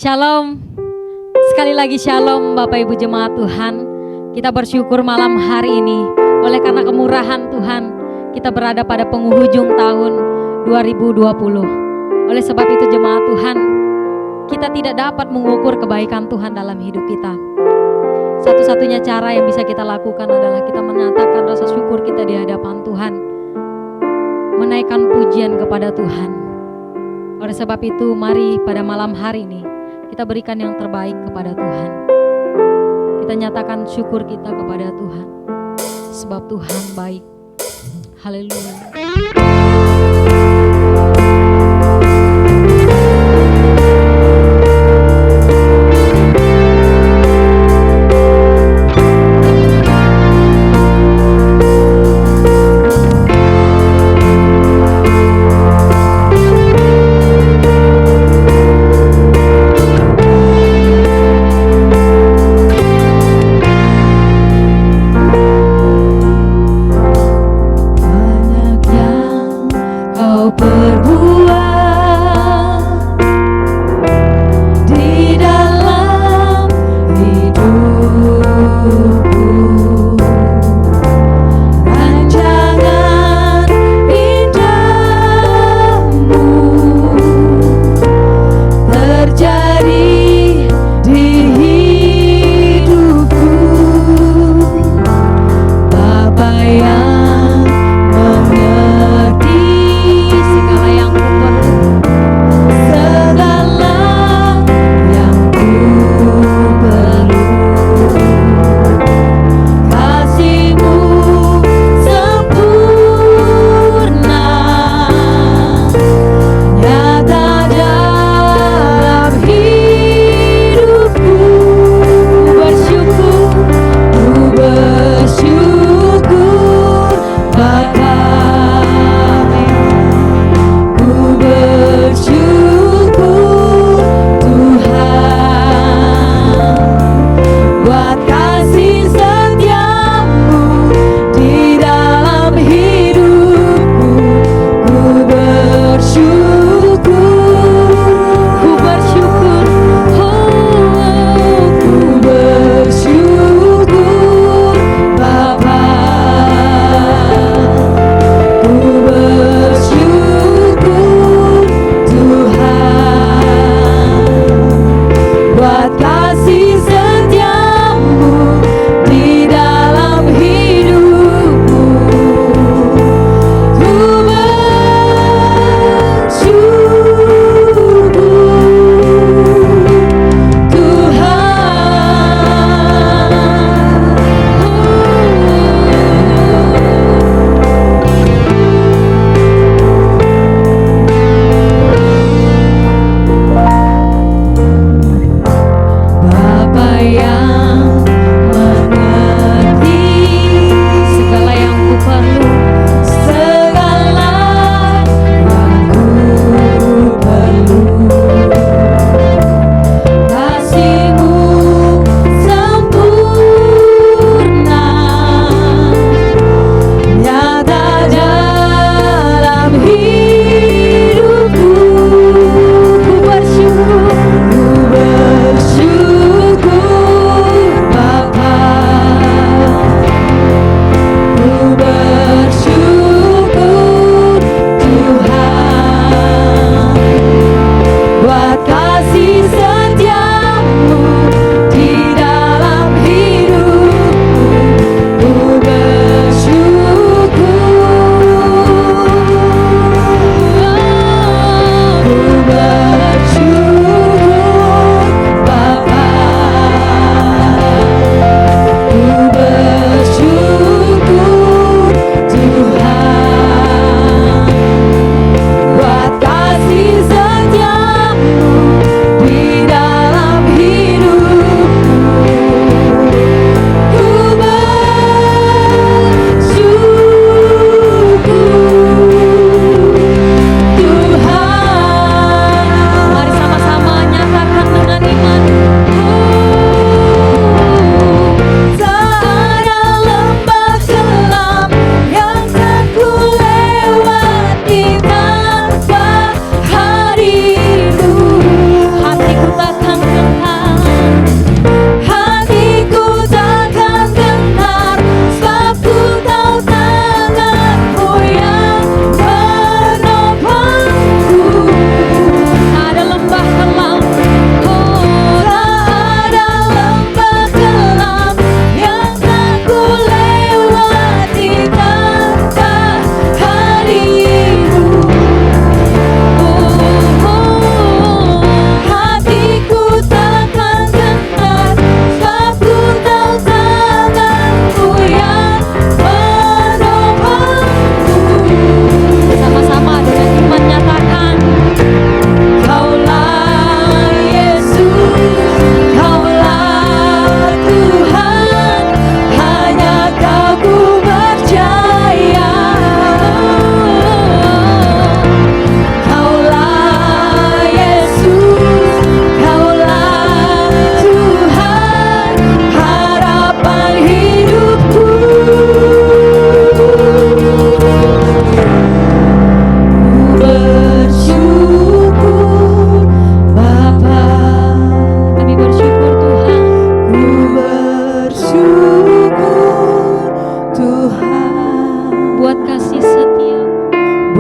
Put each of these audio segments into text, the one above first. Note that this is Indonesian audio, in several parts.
Shalom. Sekali lagi shalom Bapak Ibu jemaat Tuhan. Kita bersyukur malam hari ini oleh karena kemurahan Tuhan kita berada pada penghujung tahun 2020. Oleh sebab itu jemaat Tuhan, kita tidak dapat mengukur kebaikan Tuhan dalam hidup kita. Satu-satunya cara yang bisa kita lakukan adalah kita menyatakan rasa syukur kita di hadapan Tuhan, menaikkan pujian kepada Tuhan. Oleh sebab itu mari pada malam hari ini kita berikan yang terbaik kepada Tuhan. Kita nyatakan syukur kita kepada Tuhan, sebab Tuhan baik. Haleluya. Banyak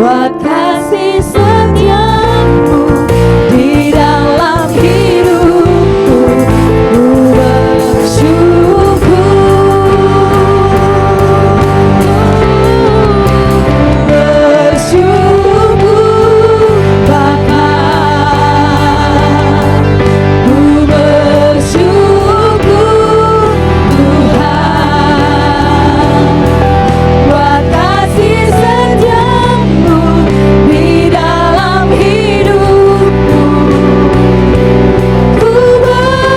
buat kasih setiamu di dalam hidupku. Ku bersyukur, Bapa. Ku bersyukur Tuhan buat kasih setiamu di dalam hidupku. Ku bersyukur,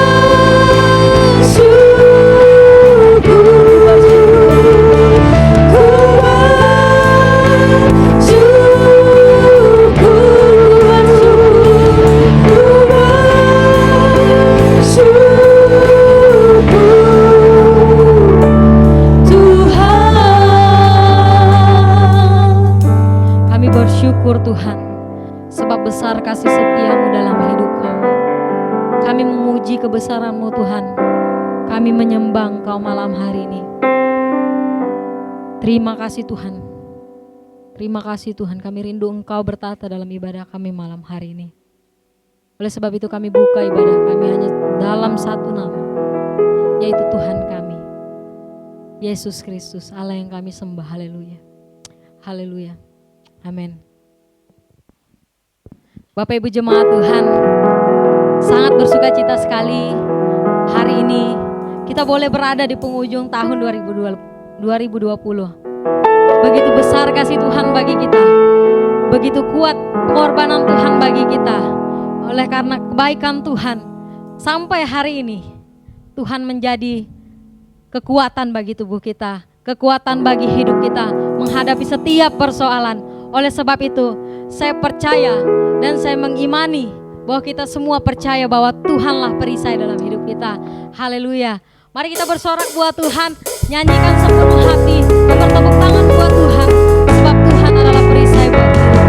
ku kami bersyukur Tuhan, sebab besar kasih setiamu dalam hidup kami. Kami memuji kebesaran-Mu Tuhan. Kami menyembah Engkau malam hari ini. Terima kasih Tuhan. Terima kasih Tuhan, kami rindu Engkau bertata dalam ibadah kami malam hari ini. Oleh sebab itu kami buka ibadah kami hanya dalam satu nama, yaitu Tuhan kami, Yesus Kristus, Allah yang kami sembah. Haleluya. Haleluya. Amin. Bapak Ibu jemaat Tuhan, sangat bersuka cita sekali hari ini kita boleh berada di penghujung tahun 2020. Begitu besar kasih Tuhan bagi kita, begitu kuat pengorbanan Tuhan bagi kita. Oleh karena kebaikan Tuhan, sampai hari ini Tuhan menjadi kekuatan bagi tubuh kita, kekuatan bagi hidup kita menghadapi setiap persoalan. Oleh sebab itu, saya percaya dan saya mengimani bahwa kita semua percaya bahwa Tuhanlah perisai dalam hidup kita. Haleluya. Mari kita bersorak buat Tuhan, nyanyikan sepenuh hati dan bertepuk tangan buat Tuhan, sebab Tuhan adalah perisai buat hidup kita.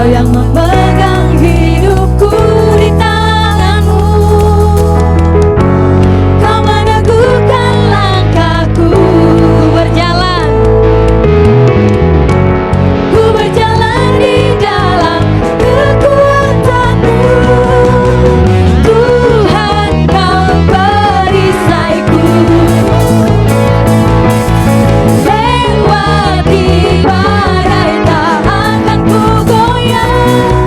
Yang memegang hidupku di tanganmu, kau meneguhkan langkahku berjalan, ku berjalan di dalam kekuatanmu. Tuhan kau perisaiku, lewati badai tak akan ku goyah.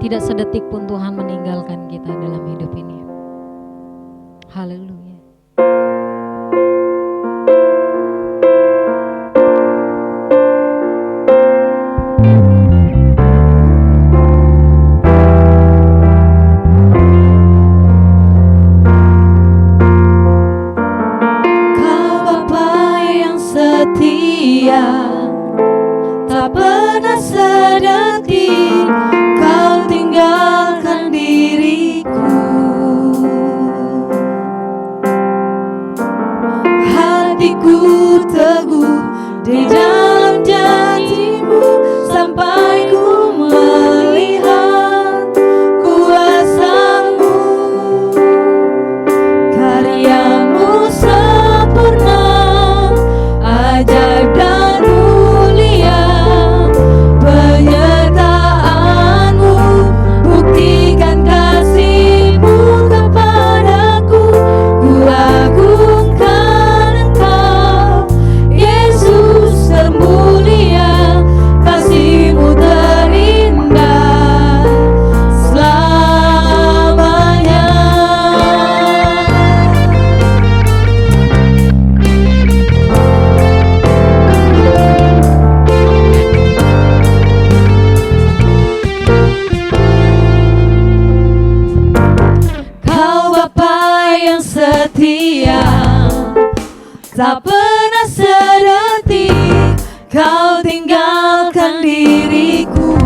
tidak sedetik pun Tuhan meninggalkan kita dalam hidup ini. Haleluya. Tak pernah sedetik kau tinggalkan diriku. Hatiku teguh di dalam janjimu sampai ku melihat kuasa-Mu. Karya-Mu sempurna, ajaib dan mulia, penyertaan-Mu buktikan kasih-Mu kepadaku. Ku agungkan Engkau, Yesus termulia, kasih-Mu terindah selamanya. Kau Bapa yang setia, tak pernah sedetik kau tinggalkan diriku.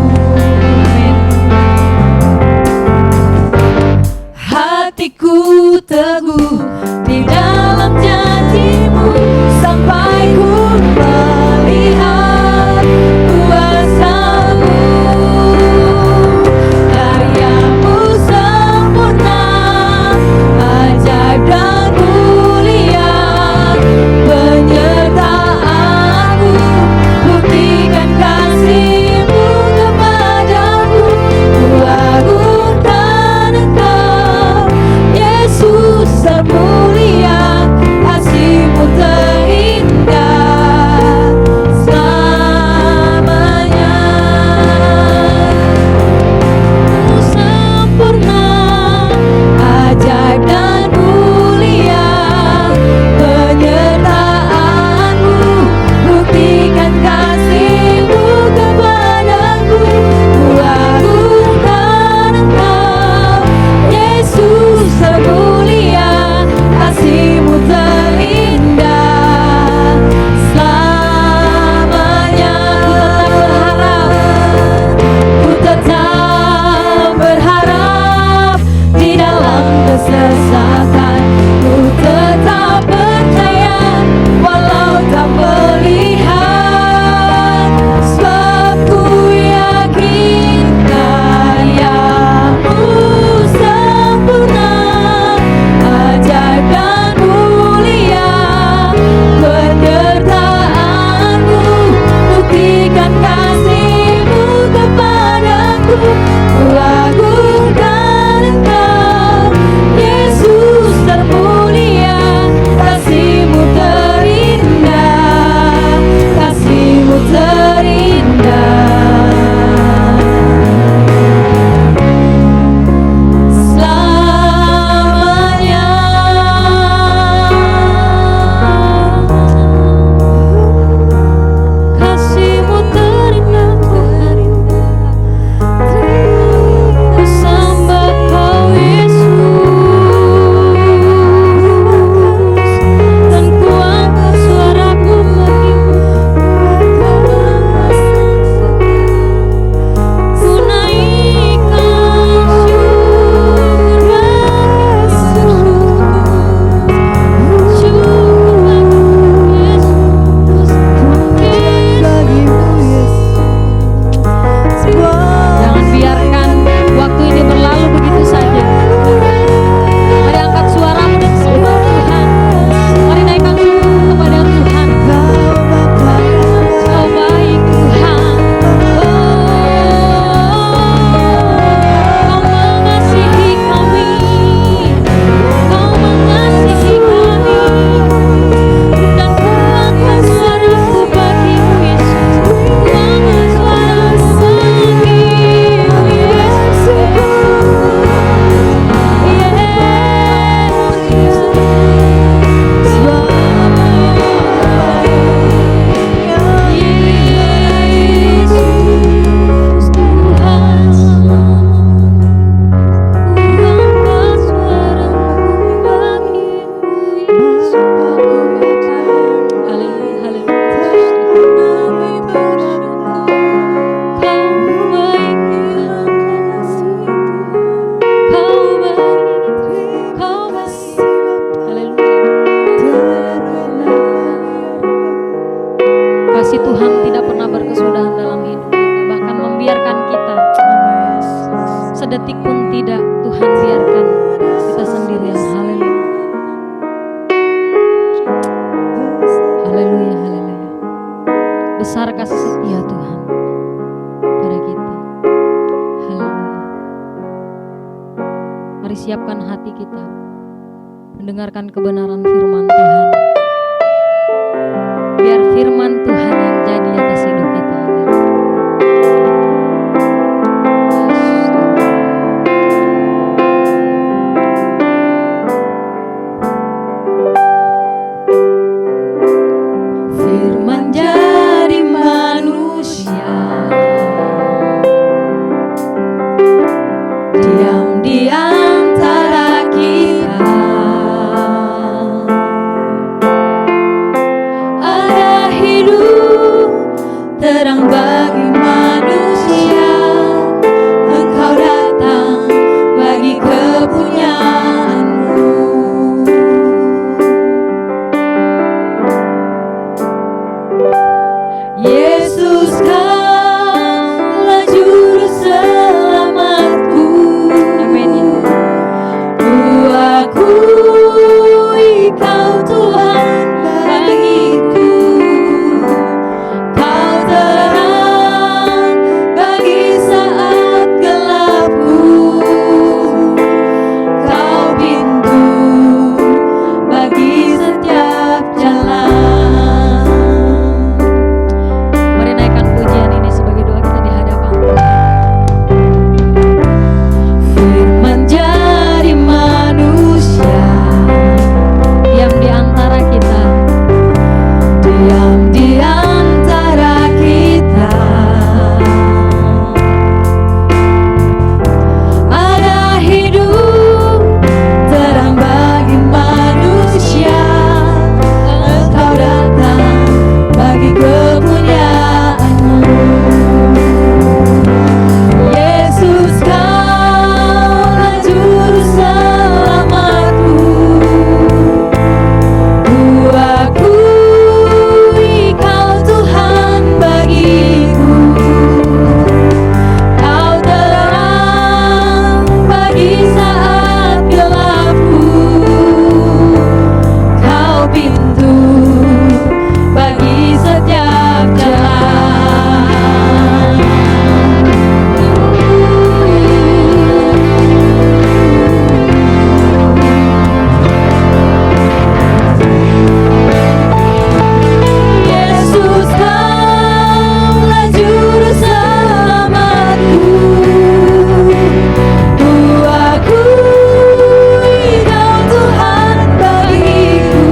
Hatiku teguh di dalam janji-Mu sampai ku melihat kuasa-Mu. Karya-Mu sempurna, ajaib dan mulia, biarkan kita sedetik pun tidak. Tuhan, biarkan kita sendirian. Haleluya. Haleluya, haleluya. Besar kasih setia Tuhan pada kita. Haleluya. Mari siapkan hati kita mendengarkan kebenaran firman Tuhan. Biar firman Tuhan yang jadi atas hidup kita. Firman jadi manusia, diam di antara kita. Ada hidup terang bagi manusia. Engkau datang bagi kepunyaanmu. Yesus, Kaulah juru selamatku. Amin. Ku akui Kau Tuhan bagiku. Kau terang bagi saat gelapku. Kau pintu bagi setiap jalan. Mari naikkan pujian ini sebagai doa kita di hadapan Tuhan. Firman jadi manusia, Diam di antara kita. diam di antara kita. Ada hidup terang bagi manusia. Engkau datang bagi kepunyaanmu. Yesus, Kaulah juru selamatku. Ku akui Kau Tuhan bagiku. Kau terang bagi saat gelapku. Kau pintu bagi setiap jalan. Yesus, Kaulah juru selamatku. Ku akui Kau Tuhan bagiku.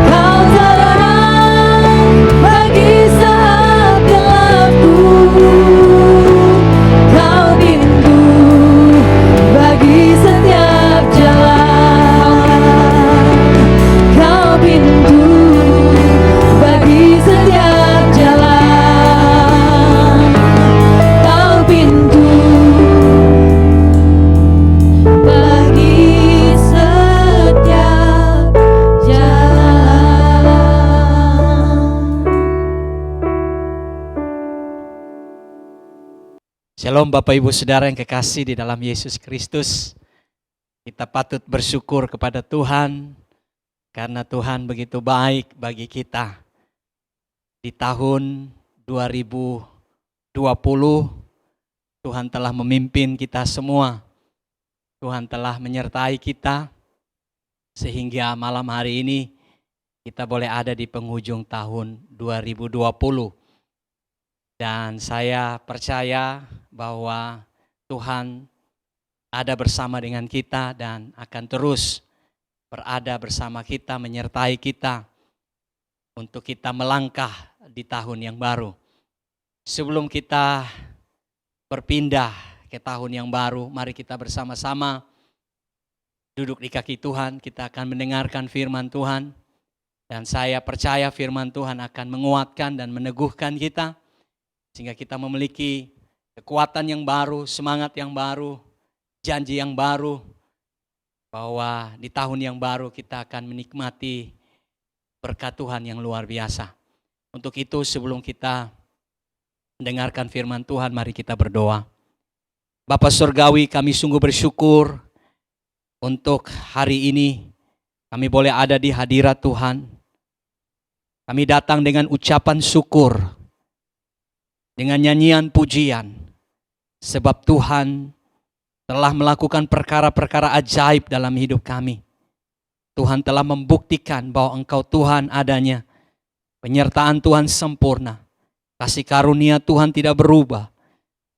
Kau terang bagi saat gelapku. Kau pintu bagi setiap jalan. Kau pintu bagi setiap jalan. Kau pintu bagi setiap jalan. Shalom Bapak Ibu Saudara yang kekasih di dalam Yesus Kristus. Kita patut bersyukur kepada Tuhan karena Tuhan begitu baik bagi kita. Di tahun 2020 Tuhan telah memimpin kita semua. Tuhan telah menyertai kita sehingga malam hari ini kita boleh ada di penghujung tahun 2020. Dan saya percaya bahwa Tuhan ada bersama dengan kita dan akan terus berada bersama kita, menyertai kita untuk kita melangkah di tahun yang baru. Sebelum kita berpindah ke tahun yang baru, mari kita bersama-sama duduk di kaki Tuhan, kita akan mendengarkan firman Tuhan. Dan saya percaya firman Tuhan akan menguatkan dan meneguhkan kita, sehingga kita memiliki kekuatan yang baru, semangat yang baru, janji yang baru, bahwa di tahun yang baru kita akan menikmati berkat Tuhan yang luar biasa. Untuk itu sebelum kita mendengarkan firman Tuhan, mari kita berdoa. Bapa Surgawi, kami sungguh bersyukur untuk hari ini kami boleh ada di hadirat Tuhan. Kami datang dengan ucapan syukur, dengan nyanyian pujian, sebab Tuhan telah melakukan perkara-perkara ajaib dalam hidup kami. Tuhan telah membuktikan bahwa Engkau Tuhan adanya. Penyertaan Tuhan sempurna. Kasih karunia Tuhan tidak berubah.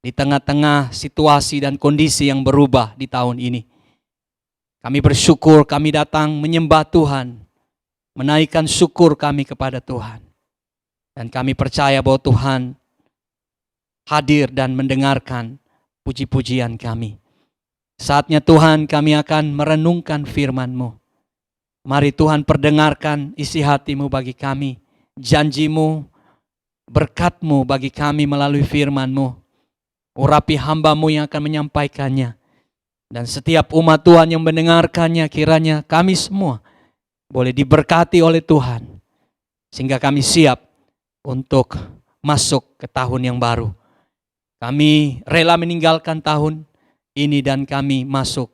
Di tengah-tengah situasi dan kondisi yang berubah di tahun ini. Kami bersyukur, kami datang menyembah Tuhan. Menaikkan syukur kami kepada Tuhan. Dan kami percaya bahwa Tuhan hadir dan mendengarkan puji-pujian kami. Saatnya Tuhan kami akan merenungkan firman-Mu. Mari Tuhan perdengarkan isi hati-Mu bagi kami. Janji-Mu, berkat-Mu bagi kami melalui firman-Mu. Urapi hamba-Mu yang akan menyampaikannya. Dan setiap umat Tuhan yang mendengarkannya, kiranya kami semua boleh diberkati oleh Tuhan. Sehingga kami siap untuk masuk ke tahun yang baru. Kami rela meninggalkan tahun ini dan kami masuk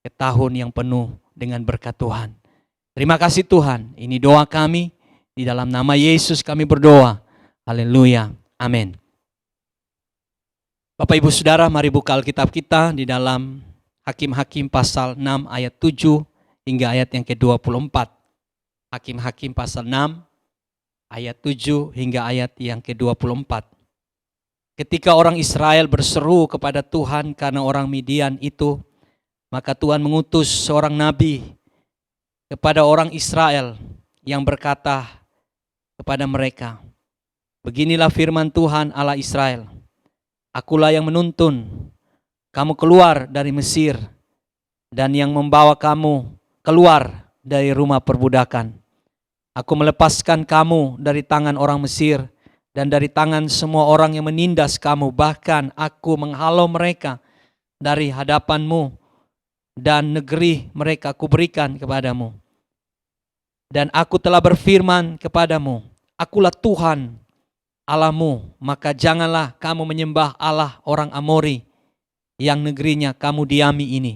ke tahun yang penuh dengan berkat Tuhan. Terima kasih Tuhan, ini doa kami. Di dalam nama Yesus kami berdoa. Haleluya. Amin. Bapak Ibu Saudara, mari buka Alkitab kita di dalam Hakim-Hakim pasal 6 ayat 7 hingga ayat yang ke-24. Hakim-Hakim pasal 6 ayat 7 hingga ayat yang ke-24. Ketika orang Israel berseru kepada Tuhan karena orang Midian itu, maka Tuhan mengutus seorang nabi kepada orang Israel yang berkata kepada mereka, beginilah firman Tuhan Allah Israel, akulah yang menuntun kamu keluar dari Mesir dan yang membawa kamu keluar dari rumah perbudakan. Aku melepaskan kamu dari tangan orang Mesir dan dari tangan semua orang yang menindas kamu. Bahkan aku menghalau mereka dari hadapanmu dan negeri mereka aku berikan kepadamu. Dan aku telah berfirman kepadamu, akulah Tuhan Allahmu, maka janganlah kamu menyembah Allah orang Amori yang negerinya kamu diami ini.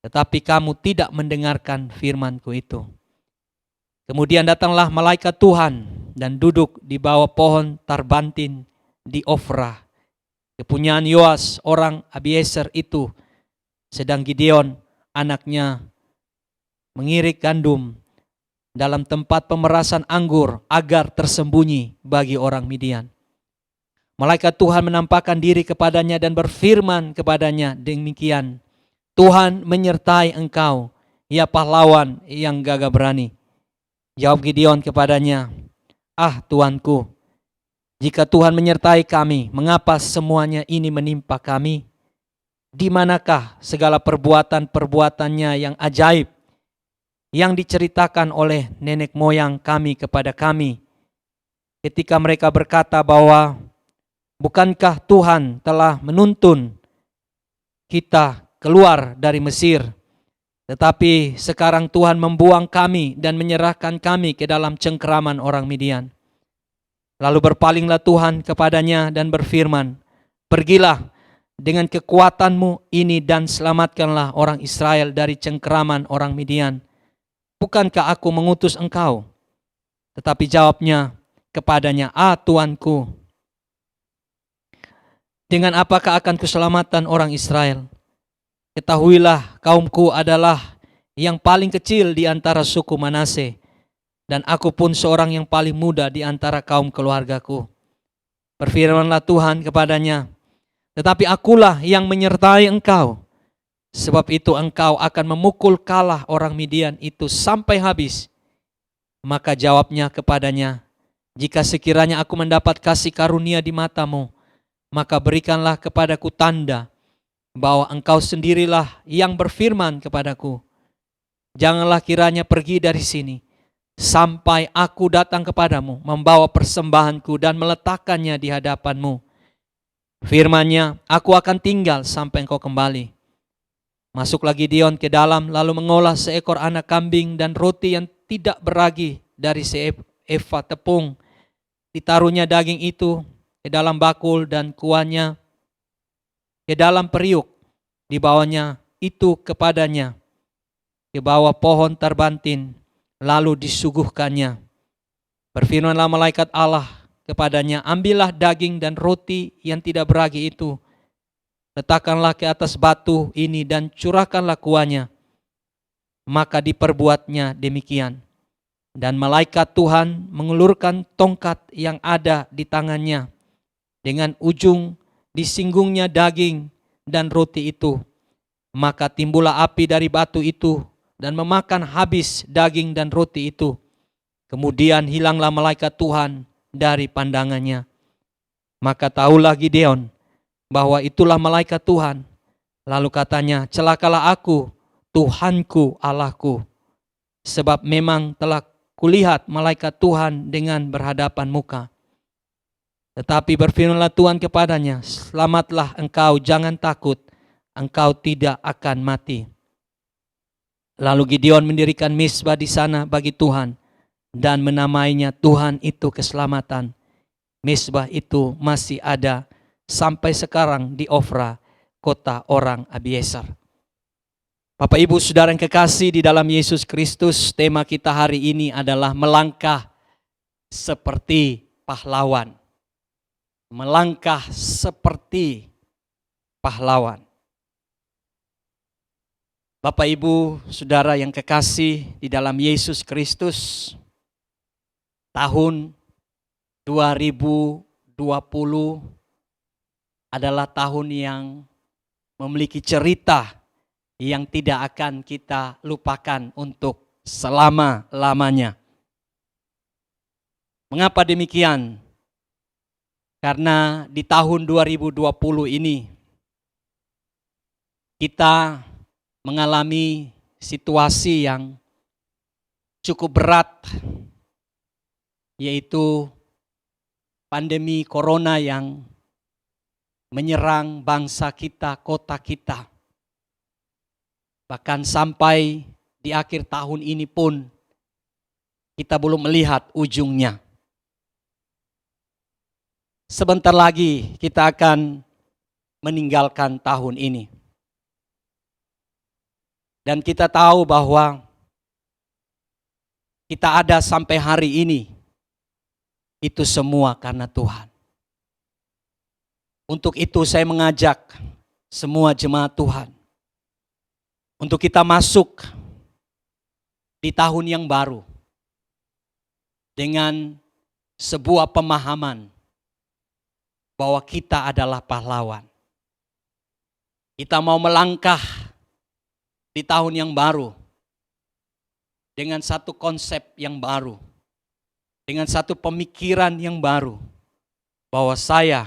Tetapi kamu tidak mendengarkan firmanku itu. Kemudian datanglah malaikat Tuhan dan duduk di bawah pohon tarbantin di Ofrah, kepunyaan Yoas orang Abiezer itu, sedang Gideon anaknya mengirik gandum dalam tempat pemerasan anggur agar tersembunyi bagi orang Midian. Malaikat Tuhan menampakkan diri kepadanya dan berfirman kepadanya demikian, Tuhan menyertai engkau, ya pahlawan yang gagah berani. Jawab Gideon kepadanya, ah Tuanku, jika Tuhan menyertai kami, mengapa semuanya ini menimpa kami? Di manakah segala perbuatan-perbuatannya yang ajaib yang diceritakan oleh nenek moyang kami kepada kami, ketika mereka berkata bahwa bukankah Tuhan telah menuntun kita keluar dari Mesir, tetapi sekarang Tuhan membuang kami dan menyerahkan kami ke dalam cengkeraman orang Midian. Lalu berpalinglah Tuhan kepadanya dan berfirman, pergilah dengan kekuatanmu ini dan selamatkanlah orang Israel dari cengkeraman orang Midian. Bukankah aku mengutus engkau? Tetapi jawabnya kepadanya, ah Tuanku, dengan apakah akan keselamatan orang Israel? Ketahuilah kaumku adalah yang paling kecil di antara suku Manase, dan aku pun seorang yang paling muda di antara kaum keluargaku. Berfirmanlah Tuhan kepadanya, tetapi akulah yang menyertai engkau. Sebab itu engkau akan memukul kalah orang Midian itu sampai habis. Maka jawabnya kepadanya, jika sekiranya aku mendapat kasih karunia di matamu, maka berikanlah kepadaku tanda bahwa engkau sendirilah yang berfirman kepadaku. Janganlah kiranya pergi dari sini, sampai aku datang kepadamu, membawa persembahanku dan meletakkannya di hadapanmu. Firman-Nya, aku akan tinggal sampai engkau kembali. Masuklah Gideon ke dalam, lalu mengolah seekor anak kambing dan roti yang tidak beragi dari seefa tepung. Ditaruhnya daging itu ke dalam bakul dan kuahnya ke dalam periuk. Dibawanya itu kepadanya ke bawah pohon terbantin, lalu disuguhkannya. Berfirmanlah malaikat Allah kepadanya, ambillah daging dan roti yang tidak beragi itu, letakkanlah ke atas batu ini dan curahkanlah kuahnya. Maka diperbuatnya demikian. Dan malaikat Tuhan mengulurkan tongkat yang ada di tangannya. Dengan ujung disinggungnya daging dan roti itu. Maka timbullah api dari batu itu dan memakan habis daging dan roti itu. Kemudian hilanglah malaikat Tuhan dari pandangannya. Maka tahulah Gideon bahwa itulah malaikat Tuhan. Lalu katanya, celakalah aku, Tuhanku Allahku, sebab memang telah kulihat malaikat Tuhan dengan berhadapan muka. Tetapi berfirmanlah Tuhan kepadanya, selamatlah engkau, jangan takut, engkau tidak akan mati. Lalu Gideon mendirikan misbah di sana bagi Tuhan dan menamainya Tuhan itu keselamatan. Misbah itu masih ada sampai sekarang di Ofra, kota orang Abiezer. Bapak Ibu Saudara yang kekasih di dalam Yesus Kristus, tema kita hari ini adalah melangkah seperti pahlawan. Melangkah seperti pahlawan. Bapak Ibu Saudara yang kekasih di dalam Yesus Kristus, tahun 2020 adalah tahun yang memiliki cerita yang tidak akan kita lupakan untuk selama-lamanya. Mengapa demikian? Karena di tahun 2020 ini kita mengalami situasi yang cukup berat, yaitu pandemi corona yang menyerang bangsa kita, kota kita. Bahkan sampai di akhir tahun ini pun kita belum melihat ujungnya. Sebentar lagi kita akan meninggalkan tahun ini. Dan kita tahu bahwa kita ada sampai hari ini, itu semua karena Tuhan. Untuk itu saya mengajak semua jemaat Tuhan untuk kita masuk di tahun yang baru dengan sebuah pemahaman bahwa kita adalah pahlawan. Kita mau melangkah di tahun yang baru dengan satu konsep yang baru, dengan satu pemikiran yang baru, bahwa saya,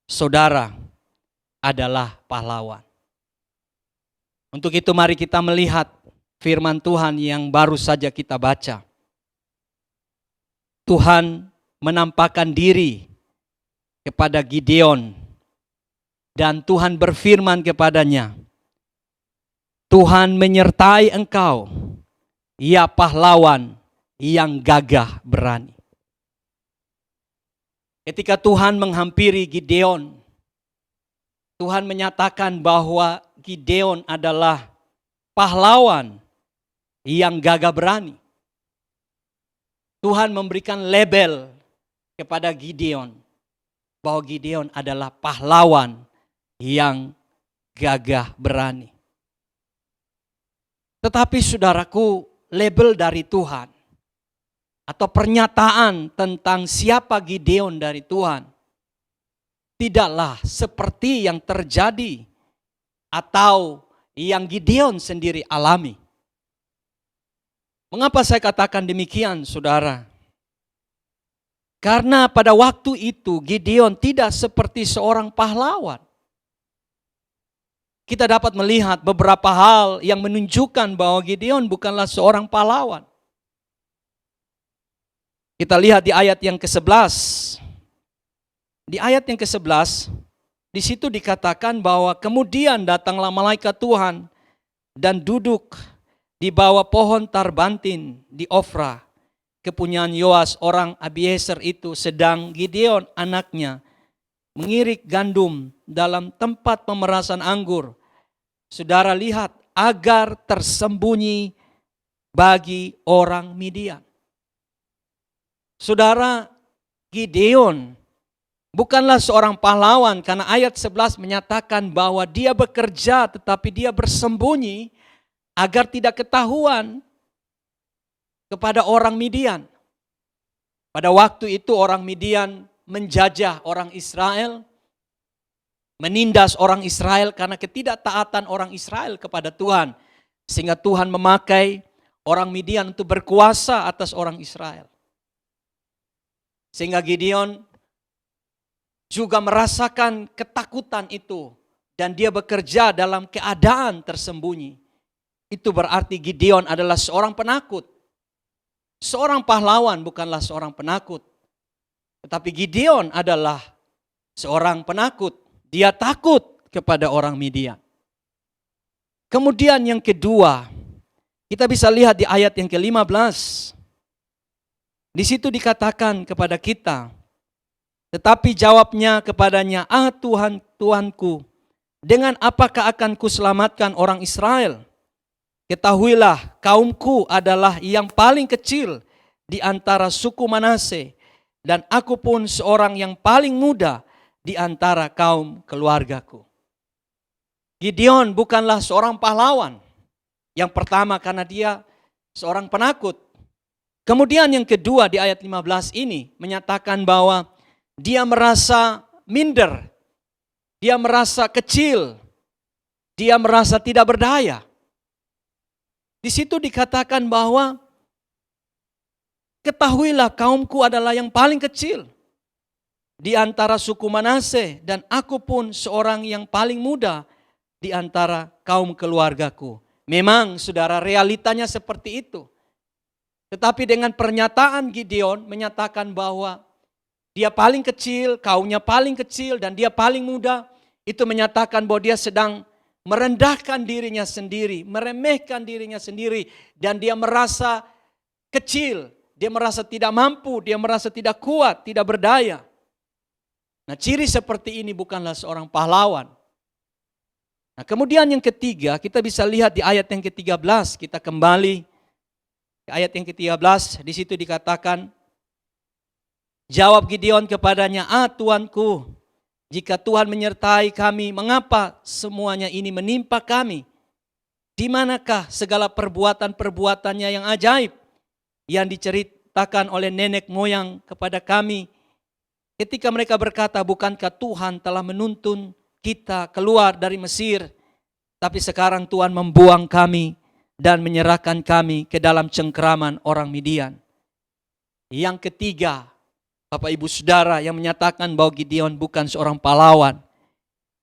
saudara, adalah pahlawan. Untuk itu mari kita melihat firman Tuhan yang baru saja kita baca. Tuhan menampakkan diri kepada Gideon dan Tuhan berfirman kepadanya, Tuhan menyertai engkau, ya pahlawan yang gagah berani. Ketika Tuhan menghampiri Gideon, Tuhan menyatakan bahwa Gideon adalah pahlawan yang gagah berani. Tuhan memberikan label kepada Gideon bahwa Gideon adalah pahlawan yang gagah berani. Tetapi saudaraku, label dari Tuhan atau pernyataan tentang siapa Gideon dari Tuhan tidaklah seperti yang terjadi atau yang Gideon sendiri alami. Mengapa saya katakan demikian, saudara? Karena pada waktu itu Gideon tidak seperti seorang pahlawan. Kita dapat melihat beberapa hal yang menunjukkan bahwa Gideon bukanlah seorang pahlawan. Kita lihat di ayat yang ke-11. Di ayat yang ke-11, di situ dikatakan bahwa kemudian datanglah malaikat Tuhan dan duduk di bawah pohon tarbantin di Ofra, kepunyaan Yoas orang Abiezer itu, sedang Gideon anaknya mengirik gandum dalam tempat pemerasan anggur. Saudara lihat, agar tersembunyi bagi orang Midian. Saudara, Gideon bukanlah seorang pahlawan karena ayat 11 menyatakan bahwa dia bekerja tetapi dia bersembunyi agar tidak ketahuan kepada orang Midian. Pada waktu itu orang Midian menjajah orang Israel, menindas orang Israel karena ketidaktaatan orang Israel kepada Tuhan. Sehingga Tuhan memakai orang Midian untuk berkuasa atas orang Israel. Sehingga Gideon juga merasakan ketakutan itu. Dan dia bekerja dalam keadaan tersembunyi. Itu berarti Gideon adalah seorang penakut. Seorang pahlawan bukanlah seorang penakut. Tetapi Gideon adalah seorang penakut. Dia takut kepada orang Midian. Kemudian yang kedua, kita bisa lihat di ayat yang ke-15. Di situ dikatakan kepada kita, tetapi jawabnya kepadanya, Tuhan, Tuhanku, dengan apakah akan kuselamatkan orang Israel? Ketahuilah, kaumku adalah yang paling kecil di antara suku Manase, dan aku pun seorang yang paling muda di antara kaum keluargaku. Gideon bukanlah seorang pahlawan. Yang pertama karena dia seorang penakut. Kemudian yang kedua di ayat 15 ini menyatakan bahwa dia merasa minder, dia merasa kecil, dia merasa tidak berdaya. Di situ dikatakan bahwa ketahuilah kaumku adalah yang paling kecil di antara suku Manase, dan aku pun seorang yang paling muda di antara kaum keluargaku. Memang saudara, realitanya seperti itu. Tetapi dengan pernyataan Gideon menyatakan bahwa dia paling kecil, kaumnya paling kecil, dan dia paling muda, itu menyatakan bahwa dia sedang merendahkan dirinya sendiri, meremehkan dirinya sendiri, dan dia merasa kecil, dia merasa tidak mampu, dia merasa tidak kuat, tidak berdaya. Nah, ciri seperti ini bukanlah seorang pahlawan. Nah, kemudian yang ketiga, kita bisa lihat di ayat yang ke-13, kita kembali ke ayat yang ke-13, di situ dikatakan, jawab Gideon kepadanya, Tuanku, jika Tuhan menyertai kami, mengapa semuanya ini menimpa kami? Di manakah segala perbuatan-perbuatannya yang ajaib yang diceritakan oleh nenek moyang kepada kami? Ketika mereka berkata, bukankah Tuhan telah menuntun kita keluar dari Mesir? Tapi sekarang Tuhan membuang kami dan menyerahkan kami ke dalam cengkeraman orang Midian. Yang ketiga, Bapak Ibu Saudara, yang menyatakan bahwa Gideon bukan seorang pahlawan,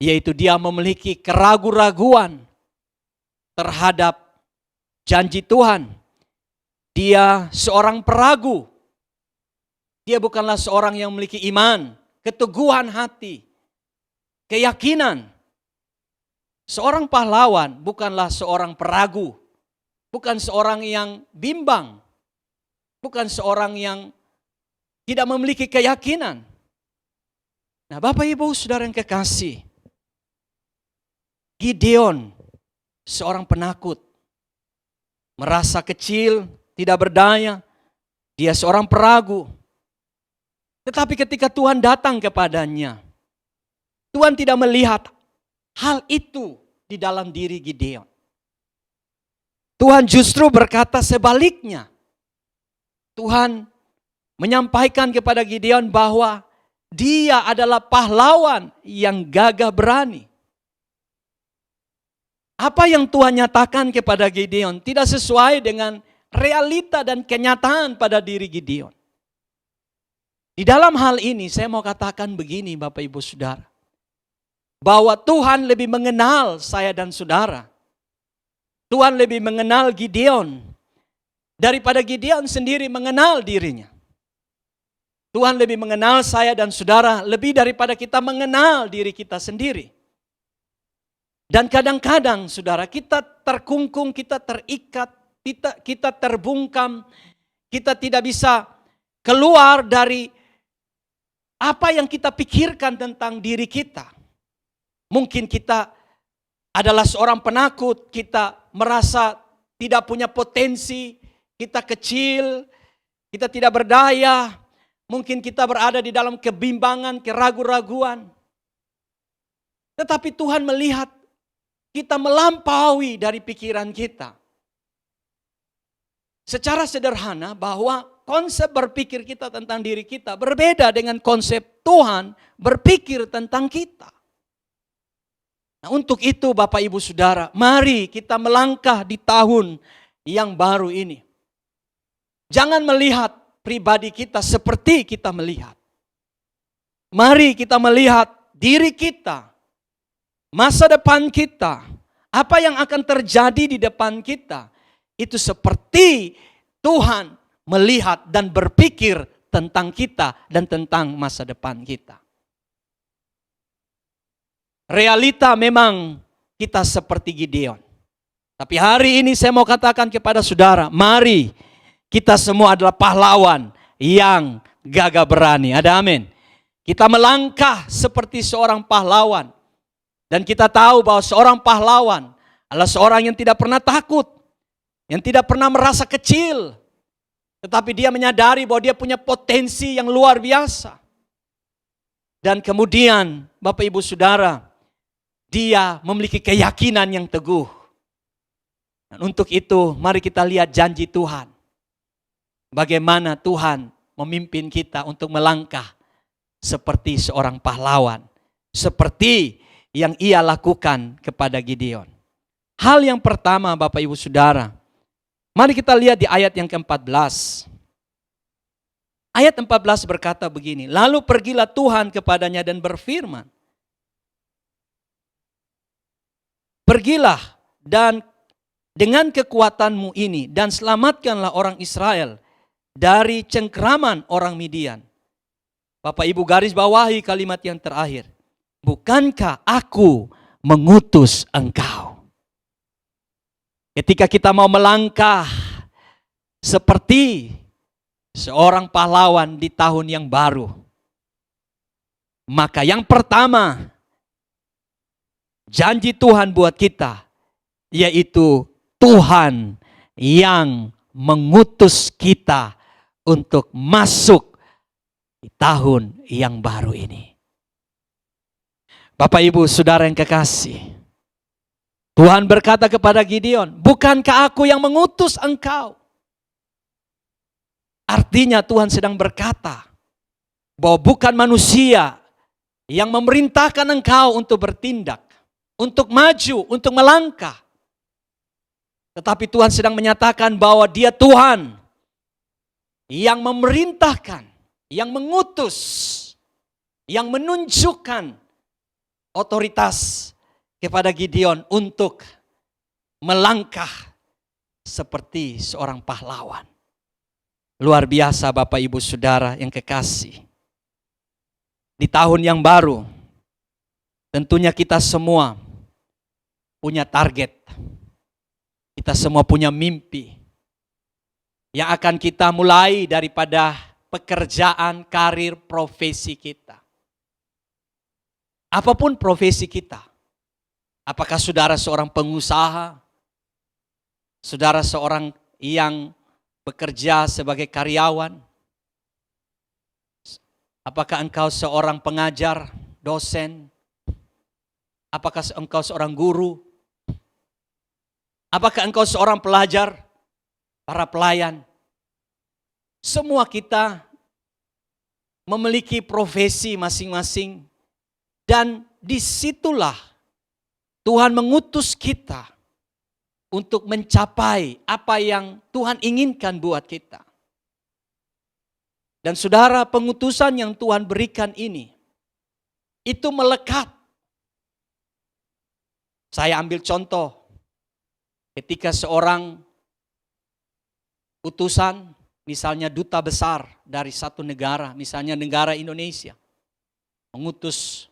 yaitu dia memiliki keraguan-raguan terhadap janji Tuhan. Dia seorang peragu. Dia bukanlah seorang yang memiliki iman, keteguhan hati, keyakinan. Seorang pahlawan bukanlah seorang peragu, bukan seorang yang bimbang, bukan seorang yang tidak memiliki keyakinan. Nah, Bapak Ibu Saudara yang kekasih, Gideon seorang penakut, merasa kecil, tidak berdaya, dia seorang peragu. Tetapi ketika Tuhan datang kepadanya, Tuhan tidak melihat hal itu di dalam diri Gideon. Tuhan justru berkata sebaliknya. Tuhan menyampaikan kepada Gideon bahwa dia adalah pahlawan yang gagah berani. Apa yang Tuhan nyatakan kepada Gideon tidak sesuai dengan realita dan kenyataan pada diri Gideon. Di dalam hal ini saya mau katakan begini Bapak Ibu Saudara. Bahwa Tuhan lebih mengenal saya dan saudara. Tuhan lebih mengenal Gideon daripada Gideon sendiri mengenal dirinya. Tuhan lebih mengenal saya dan saudara lebih daripada kita mengenal diri kita sendiri. Dan kadang-kadang saudara, kita terkungkung, kita terikat, kita terbungkam, kita tidak bisa keluar dari Apa yang kita pikirkan tentang diri kita? Mungkin kita adalah seorang penakut, kita merasa tidak punya potensi, kita kecil, kita tidak berdaya. Mungkin kita berada di dalam kebimbangan, keraguan-raguan. Tetapi Tuhan melihat kita melampaui dari pikiran kita. Secara sederhana bahwa konsep berpikir kita tentang diri kita berbeda dengan konsep Tuhan berpikir tentang kita. Nah, untuk itu Bapak Ibu Saudara, mari kita melangkah di tahun yang baru ini. Jangan melihat pribadi kita seperti kita melihat. Mari kita melihat diri kita, masa depan kita, apa yang akan terjadi di depan kita. Itu seperti Tuhan melihat dan berpikir tentang kita dan tentang masa depan kita. Realita memang kita seperti Gideon. Tapi hari ini saya mau katakan kepada saudara, mari kita semua adalah pahlawan yang gagah berani. Ada amin. Kita melangkah seperti seorang pahlawan. Dan kita tahu bahwa seorang pahlawan adalah seorang yang tidak pernah takut. Yang tidak pernah merasa kecil. Tetapi dia menyadari bahwa dia punya potensi yang luar biasa. Dan kemudian Bapak Ibu Saudara, dia memiliki keyakinan yang teguh. Dan untuk itu mari kita lihat janji Tuhan. Bagaimana Tuhan memimpin kita untuk melangkah seperti seorang pahlawan. Seperti yang ia lakukan kepada Gideon. Hal yang pertama Bapak Ibu Saudara, mari kita lihat di ayat yang ke-14. Ayat 14 berkata begini, lalu pergilah Tuhan kepadanya dan berfirman, pergilah dan dengan kekuatanmu ini dan selamatkanlah orang Israel dari cengkraman orang Midian. Bapak Ibu garis bawahi kalimat yang terakhir. Bukankah aku mengutus engkau? Ketika kita mau melangkah seperti seorang pahlawan di tahun yang baru, maka yang pertama janji Tuhan buat kita, yaitu Tuhan yang mengutus kita untuk masuk di tahun yang baru ini. Bapak Ibu Saudara yang kekasih, Tuhan berkata kepada Gideon, bukankah aku yang mengutus engkau? Artinya Tuhan sedang berkata bahwa bukan manusia yang memerintahkan engkau untuk bertindak, untuk maju, untuk melangkah. Tetapi Tuhan sedang menyatakan bahwa dia Tuhan yang memerintahkan, yang mengutus, yang menunjukkan otoritas kepada Gideon untuk melangkah seperti seorang pahlawan. Luar biasa Bapak Ibu Saudara yang kekasih. Di tahun yang baru, tentunya kita semua punya target. Kita semua punya mimpi yang akan kita mulai daripada pekerjaan, karir, profesi kita. Apapun profesi kita. Apakah saudara seorang pengusaha? Saudara seorang yang bekerja sebagai karyawan? Apakah engkau seorang pengajar, dosen? Apakah engkau seorang guru? Apakah engkau seorang pelajar, para pelayan? Semua kita memiliki profesi masing-masing. Dan disitulah Tuhan mengutus kita untuk mencapai apa yang Tuhan inginkan buat kita. Dan saudara, pengutusan yang Tuhan berikan ini, itu melekat. Saya ambil contoh. Ketika seorang utusan, misalnya duta besar dari satu negara, misalnya negara Indonesia, mengutus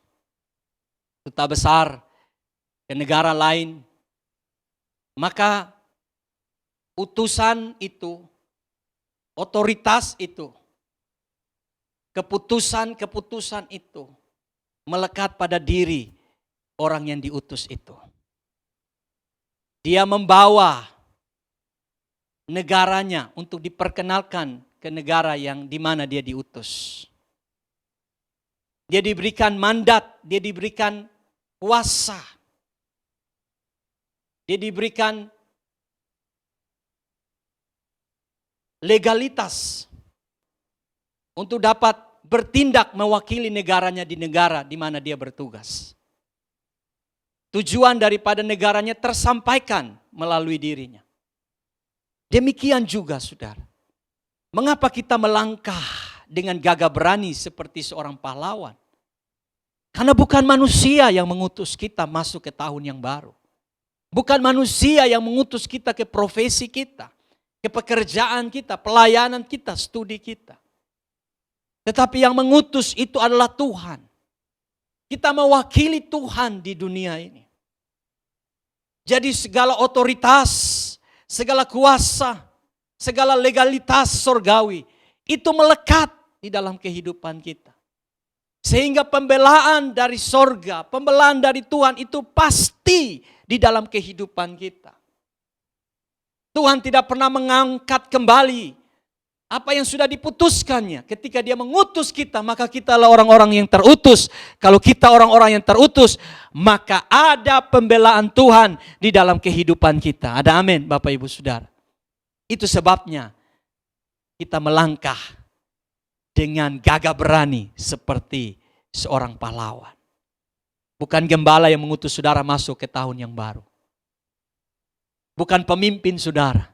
duta besar ke negara lain, maka utusan itu, otoritas itu, keputusan-keputusan itu melekat pada diri orang yang diutus itu. Dia membawa negaranya untuk diperkenalkan ke negara yang di mana dia diutus. Dia diberikan mandat, dia diberikan kuasa. Dia diberikan legalitas untuk dapat bertindak mewakili negaranya di negara di mana dia bertugas. Tujuan daripada negaranya tersampaikan melalui dirinya. Demikian juga saudara. Mengapa kita melangkah dengan gagah berani seperti seorang pahlawan? Karena bukan manusia yang mengutus kita masuk ke tahun yang baru. Bukan manusia yang mengutus kita ke profesi kita, ke pekerjaan kita, pelayanan kita, studi kita. Tetapi yang mengutus itu adalah Tuhan. Kita mewakili Tuhan di dunia ini. Jadi segala otoritas, segala kuasa, segala legalitas sorgawi itu melekat di dalam kehidupan kita. Sehingga pembelaan dari sorga, pembelaan dari Tuhan itu pasti di dalam kehidupan kita. Tuhan tidak pernah mengangkat kembali apa yang sudah diputuskannya. Ketika dia mengutus kita, maka kita adalah orang-orang yang terutus. Kalau kita orang-orang yang terutus, maka ada pembelaan Tuhan di dalam kehidupan kita. Ada amin Bapak Ibu Saudara. Itu sebabnya kita melangkah dengan gagah berani seperti seorang pahlawan. Bukan gembala yang mengutus saudara masuk ke tahun yang baru. Bukan pemimpin saudara.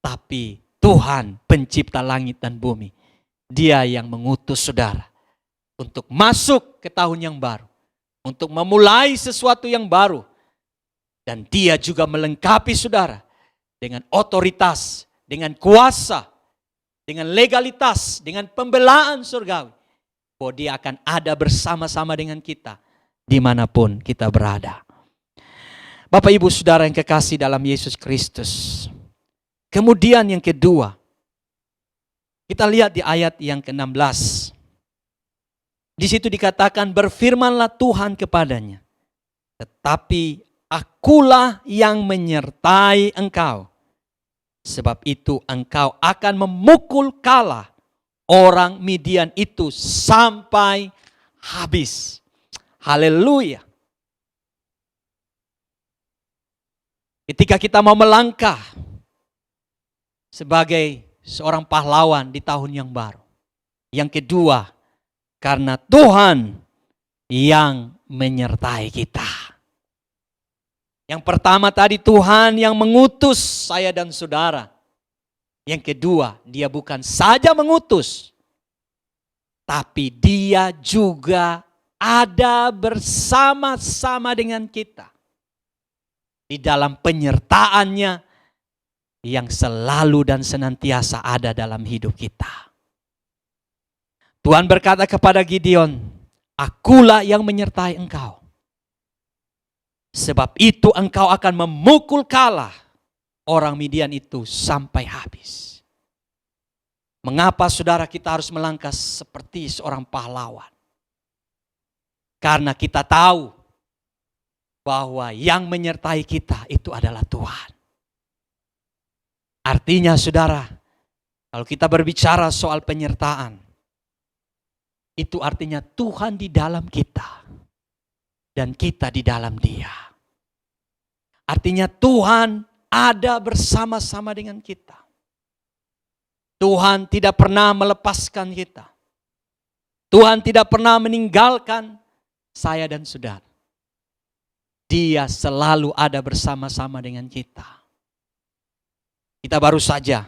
Tapi Tuhan pencipta langit dan bumi. Dia yang mengutus saudara untuk masuk ke tahun yang baru. Untuk memulai sesuatu yang baru. Dan dia juga melengkapi saudara dengan otoritas, dengan kuasa, dengan legalitas, dengan pembelaan surgawi. Bahwa dia akan ada bersama-sama dengan kita dimanapun kita berada. Bapak Ibu Saudara yang kekasih dalam Yesus Kristus. Kemudian yang kedua, kita lihat di ayat yang ke-16. Di situ dikatakan, berfirmanlah Tuhan kepadanya, tetapi akulah yang menyertai engkau. Sebab itu engkau akan memukul kalah orang Midian itu sampai habis. Haleluya. Ketika kita mau melangkah sebagai seorang pahlawan di tahun yang baru. Yang kedua, karena Tuhan yang menyertai kita. Yang pertama tadi Tuhan yang mengutus saya dan saudara. Yang kedua, dia bukan saja mengutus, tapi dia juga ada bersama-sama dengan kita. Di dalam penyertaannya yang selalu dan senantiasa ada dalam hidup kita. Tuhan berkata kepada Gideon, akulah yang menyertai engkau. Sebab itu engkau akan memukul kalah orang Midian itu sampai habis. Mengapa saudara kita harus melangkah seperti seorang pahlawan? Karena kita tahu bahwa yang menyertai kita itu adalah Tuhan. Artinya saudara, kalau kita berbicara soal penyertaan, itu artinya Tuhan di dalam kita dan kita di dalam Dia. Artinya Tuhan ada bersama-sama dengan kita. Tuhan tidak pernah melepaskan kita. Tuhan tidak pernah meninggalkan saya dan saudara. Dia selalu ada bersama-sama dengan kita. Kita baru saja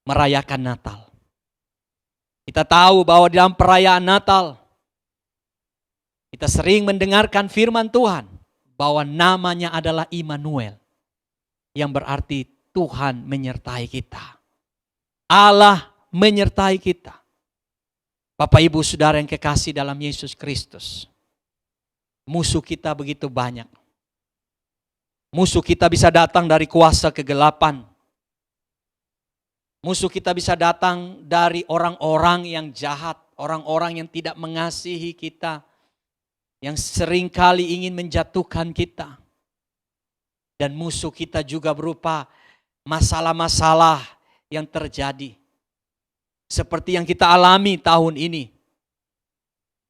merayakan Natal. Kita tahu bahwa dalam perayaan Natal, kita sering mendengarkan firman Tuhan bahwa namanya adalah Immanuel, yang berarti Tuhan menyertai kita. Allah menyertai kita. Bapak Ibu Saudara yang kekasih dalam Yesus Kristus. Musuh kita begitu banyak. Musuh kita bisa datang dari kuasa kegelapan. Musuh kita bisa datang dari orang-orang yang jahat, orang-orang yang tidak mengasihi kita, yang seringkali ingin menjatuhkan kita. Dan musuh kita juga berupa masalah-masalah yang terjadi. Seperti yang kita alami tahun ini.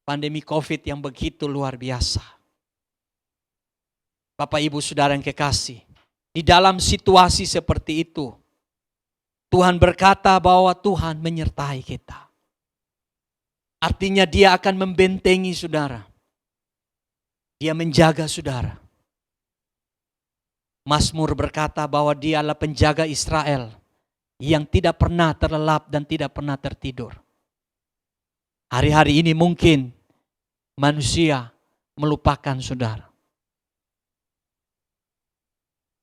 Pandemi COVID yang begitu luar biasa. Bapak Ibu Saudara yang kekasih, di dalam situasi seperti itu, Tuhan berkata bahwa Tuhan menyertai kita. Artinya Dia akan membentengi saudara. Dia menjaga saudara. Mazmur berkata bahwa Dia adalah penjaga Israel yang tidak pernah terlelap dan tidak pernah tertidur. Hari-hari ini mungkin manusia melupakan saudara.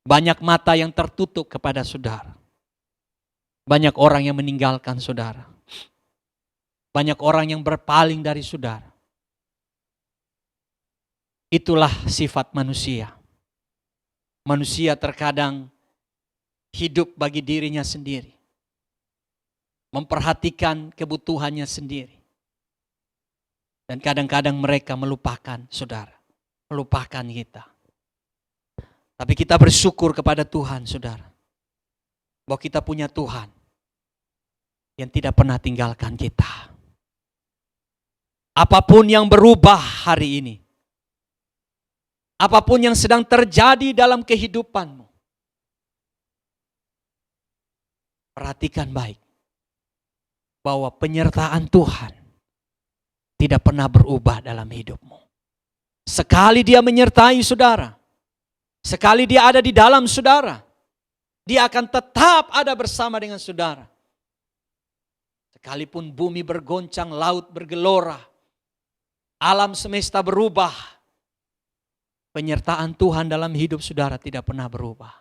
Banyak mata yang tertutup kepada saudara. Banyak orang yang meninggalkan saudara. Banyak orang yang berpaling dari saudara. Itulah sifat manusia. Manusia terkadang hidup bagi dirinya sendiri. Memperhatikan kebutuhannya sendiri. Dan kadang-kadang mereka melupakan saudara. Melupakan kita. Tapi kita bersyukur kepada Tuhan saudara. Bahwa kita punya Tuhan yang tidak pernah tinggalkan kita. Apapun yang berubah hari ini, apapun yang sedang terjadi dalam kehidupanmu, perhatikan baik bahwa penyertaan Tuhan tidak pernah berubah dalam hidupmu. Sekali Dia menyertai saudara, sekali Dia ada di dalam saudara, Dia akan tetap ada bersama dengan saudara. Sekalipun bumi bergoncang, laut bergelora, alam semesta berubah, penyertaan Tuhan dalam hidup saudara tidak pernah berubah.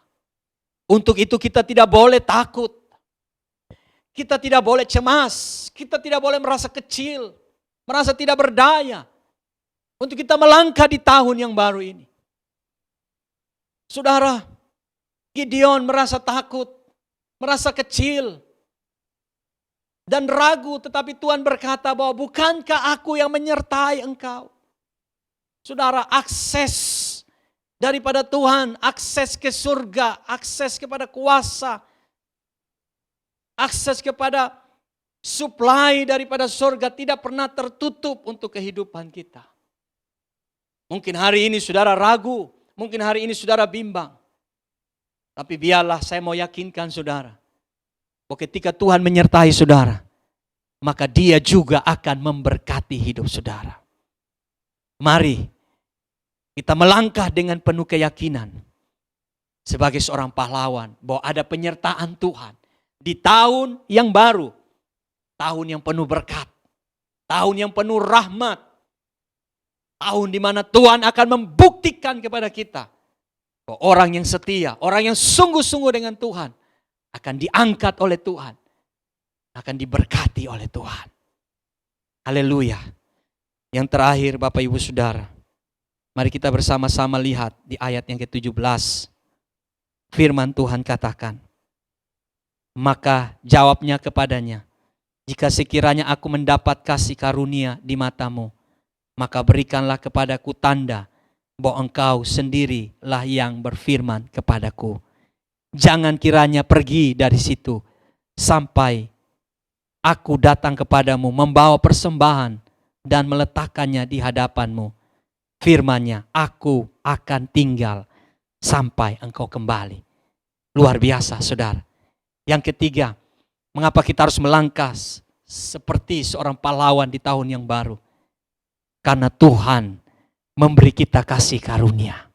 Untuk itu kita tidak boleh takut. Kita tidak boleh cemas. Kita tidak boleh merasa kecil, merasa tidak berdaya. Untuk kita melangkah di tahun yang baru ini. Saudara, Gideon merasa takut, merasa kecil, dan ragu, tetapi Tuhan berkata bahwa bukankah aku yang menyertai engkau? Saudara, akses daripada Tuhan, akses ke surga, akses kepada kuasa, akses kepada supply daripada surga tidak pernah tertutup untuk kehidupan kita. Mungkin hari ini saudara ragu, mungkin hari ini saudara bimbang. Tapi biarlah saya mau yakinkan saudara, bahwa ketika Tuhan menyertai saudara, maka Dia juga akan memberkati hidup saudara. Mari kita melangkah dengan penuh keyakinan sebagai seorang pahlawan bahwa ada penyertaan Tuhan di tahun yang baru, tahun yang penuh berkat, tahun yang penuh rahmat, tahun di mana Tuhan akan membuktikan kepada kita bahwa orang yang setia, orang yang sungguh-sungguh dengan Tuhan akan diangkat oleh Tuhan, akan diberkati oleh Tuhan. Haleluya. Yang terakhir Bapak Ibu Saudara, mari kita bersama-sama lihat di ayat yang ke-17. Firman Tuhan katakan, maka jawabnya kepadanya, jika sekiranya aku mendapat kasih karunia di matamu, maka berikanlah kepadaku tanda bahwa engkau sendirilah yang berfirman kepadaku. Jangan kiranya pergi dari situ sampai aku datang kepadamu membawa persembahan dan meletakkannya di hadapanmu. Firman-Nya, aku akan tinggal sampai engkau kembali. Luar biasa saudara. Yang ketiga, mengapa kita harus melangkah seperti seorang pahlawan di tahun yang baru? Karena Tuhan memberi kita kasih karunia.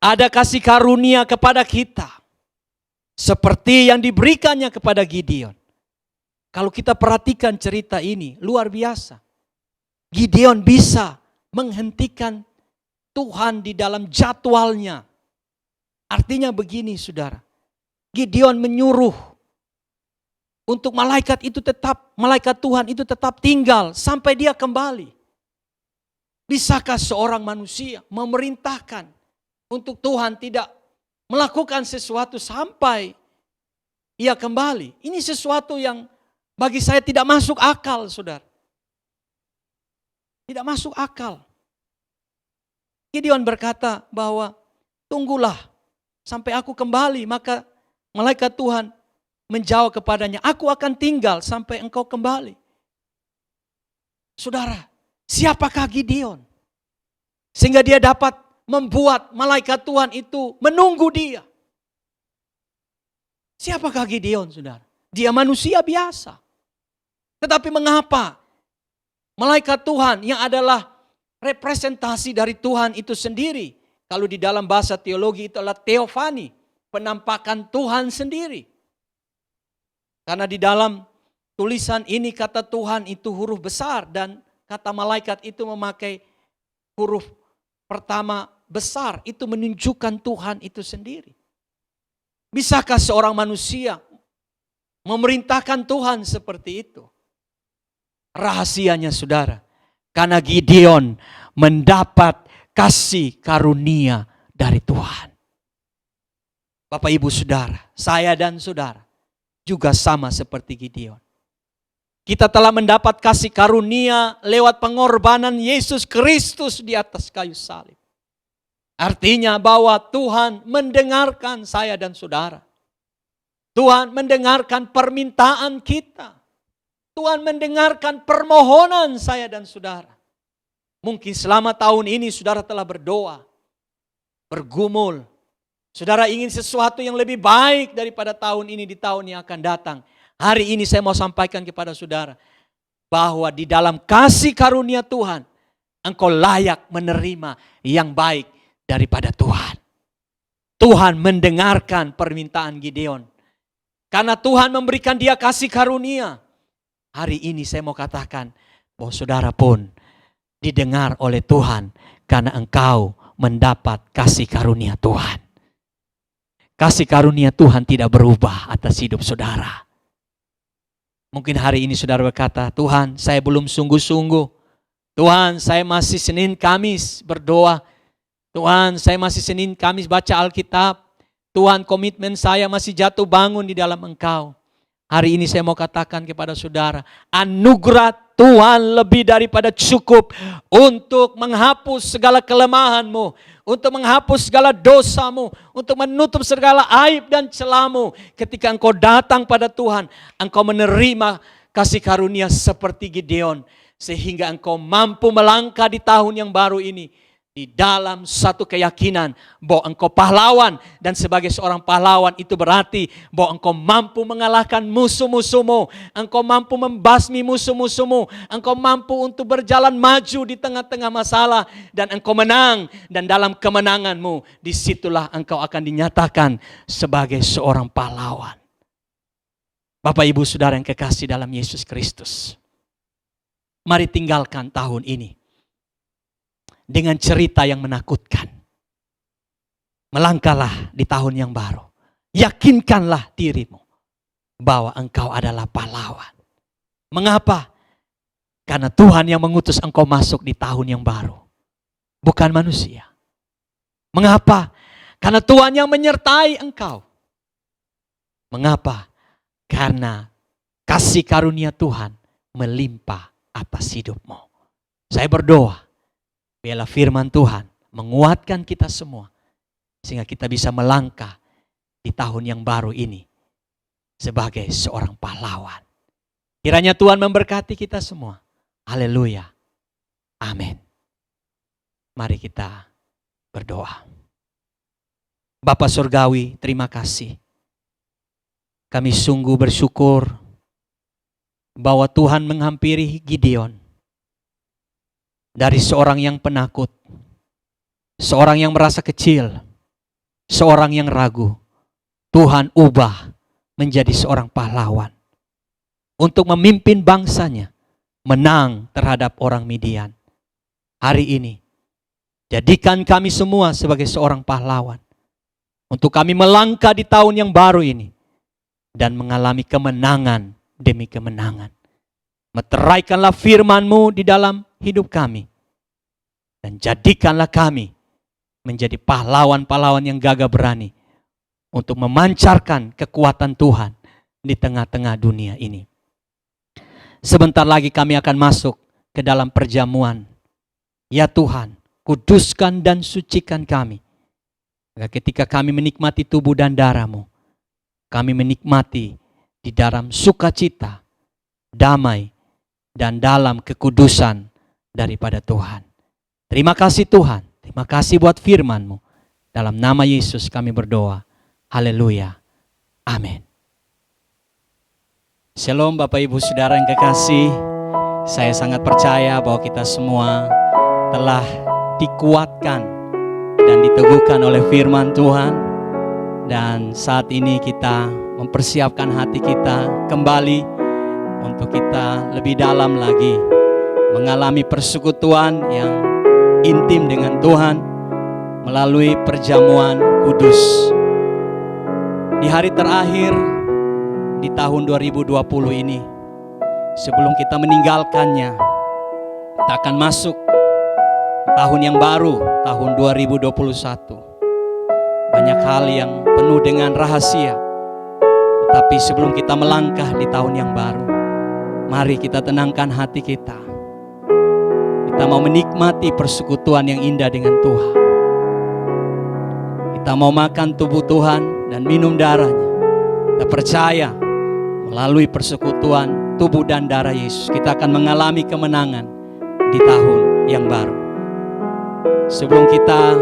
Ada kasih karunia kepada kita. Seperti yang diberikannya kepada Gideon. Kalau kita perhatikan cerita ini, luar biasa. Gideon bisa menghentikan Tuhan di dalam jadwalnya. Artinya begini saudara. Gideon menyuruh untuk malaikat Tuhan itu tetap tinggal sampai dia kembali. Bisakah seorang manusia memerintahkan untuk Tuhan tidak melakukan sesuatu sampai ia kembali. Ini sesuatu yang bagi saya tidak masuk akal, saudara. Tidak masuk akal. Gideon berkata bahwa tunggulah sampai aku kembali. Maka malaikat Tuhan menjawab kepadanya, aku akan tinggal sampai engkau kembali. Saudara, siapakah Gideon? Sehingga dia dapat membuat malaikat Tuhan itu menunggu dia. Siapakah Gideon, saudara? Dia manusia biasa. Tetapi mengapa malaikat Tuhan yang adalah representasi dari Tuhan itu sendiri, kalau di dalam bahasa teologi itu adalah teofani, penampakan Tuhan sendiri. Karena di dalam tulisan ini kata Tuhan itu huruf besar dan kata malaikat itu memakai huruf pertama besar, itu menunjukkan Tuhan itu sendiri. Bisakah seorang manusia memerintahkan Tuhan seperti itu? Rahasianya, saudara, karena Gideon mendapat kasih karunia dari Tuhan. Bapak, Ibu, Saudara, saya dan saudara juga sama seperti Gideon. Kita telah mendapat kasih karunia lewat pengorbanan Yesus Kristus di atas kayu salib. Artinya bahwa Tuhan mendengarkan saya dan saudara. Tuhan mendengarkan permintaan kita. Tuhan mendengarkan permohonan saya dan saudara. Mungkin selama tahun ini saudara telah berdoa, bergumul. Saudara ingin sesuatu yang lebih baik daripada tahun ini di tahun yang akan datang. Hari ini saya mau sampaikan kepada saudara bahwa di dalam kasih karunia Tuhan, engkau layak menerima yang baik daripada Tuhan. Tuhan mendengarkan permintaan Gideon. Karena Tuhan memberikan dia kasih karunia. Hari ini saya mau katakan bahwa saudara pun didengar oleh Tuhan karena engkau mendapat kasih karunia Tuhan. Kasih karunia Tuhan tidak berubah atas hidup saudara. Mungkin hari ini saudara berkata, Tuhan, saya belum sungguh-sungguh. Tuhan, saya masih Senin Kamis berdoa. Tuhan, saya masih Senin Kamis baca Alkitab. Tuhan, komitmen saya masih jatuh bangun di dalam Engkau. Hari ini saya mau katakan kepada saudara, anugerah Tuhan lebih daripada cukup untuk menghapus segala kelemahanmu, untuk menghapus segala dosamu, untuk menutup segala aib dan celamu. Ketika engkau datang pada Tuhan, engkau menerima kasih karunia seperti Gideon, sehingga engkau mampu melangkah di tahun yang baru ini di dalam satu keyakinan bahwa engkau pahlawan, dan sebagai seorang pahlawan itu berarti bahwa engkau mampu mengalahkan musuh-musuhmu, engkau mampu membasmi musuh-musuhmu, engkau mampu untuk berjalan maju di tengah-tengah masalah dan engkau menang, dan dalam kemenanganmu disitulah engkau akan dinyatakan sebagai seorang pahlawan. Bapak, Ibu, Saudara yang kekasih dalam Yesus Kristus, mari tinggalkan tahun ini dengan cerita yang menakutkan. Melangkahlah di tahun yang baru. Yakinkanlah dirimu bahwa engkau adalah pahlawan. Mengapa? Karena Tuhan yang mengutus engkau masuk di tahun yang baru, bukan manusia. Mengapa? Karena Tuhan yang menyertai engkau. Mengapa? Karena kasih karunia Tuhan melimpah atas hidupmu. Saya berdoa, biarlah firman Tuhan menguatkan kita semua, sehingga kita bisa melangkah di tahun yang baru ini sebagai seorang pahlawan. Kiranya Tuhan memberkati kita semua. Haleluya. Amin. Mari kita berdoa. Bapa Surgawi, terima kasih. Kami sungguh bersyukur bahwa Tuhan menghampiri Gideon. Dari seorang yang penakut, seorang yang merasa kecil, seorang yang ragu, Tuhan ubah menjadi seorang pahlawan untuk memimpin bangsanya menang terhadap orang Midian. Hari ini, jadikan kami semua sebagai seorang pahlawan untuk kami melangkah di tahun yang baru ini dan mengalami kemenangan demi kemenangan. Meteraikanlah firman-Mu di dalam hidup kami. Dan jadikanlah kami menjadi pahlawan-pahlawan yang gagah berani untuk memancarkan kekuatan Tuhan di tengah-tengah dunia ini. Sebentar lagi kami akan masuk ke dalam perjamuan. Ya Tuhan, kuduskan dan sucikan kami. Ketika kami menikmati tubuh dan darah-Mu, kami menikmati di dalam sukacita, damai, dan dalam kekudusan daripada Tuhan. Terima kasih Tuhan, terima kasih buat firman-Mu. Dalam nama Yesus kami berdoa. Haleluya. Amin. Shalom Bapak Ibu Saudara yang kekasih. Saya sangat percaya bahwa kita semua telah dikuatkan dan diteguhkan oleh firman Tuhan. Dan saat ini kita mempersiapkan hati kita kembali untuk kita lebih dalam lagi mengalami persekutuan yang intim dengan Tuhan melalui perjamuan kudus. Di hari terakhir di tahun 2020 ini, sebelum kita meninggalkannya, kita akan masuk tahun yang baru, tahun 2021. Banyak hal yang penuh dengan rahasia. Tetapi sebelum kita melangkah di tahun yang baru, mari kita tenangkan hati kita. Kita mau menikmati persekutuan yang indah dengan Tuhan. Kita mau makan tubuh Tuhan dan minum darahnya. Kita percaya melalui persekutuan tubuh dan darah Yesus, kita akan mengalami kemenangan di tahun yang baru. Sebelum kita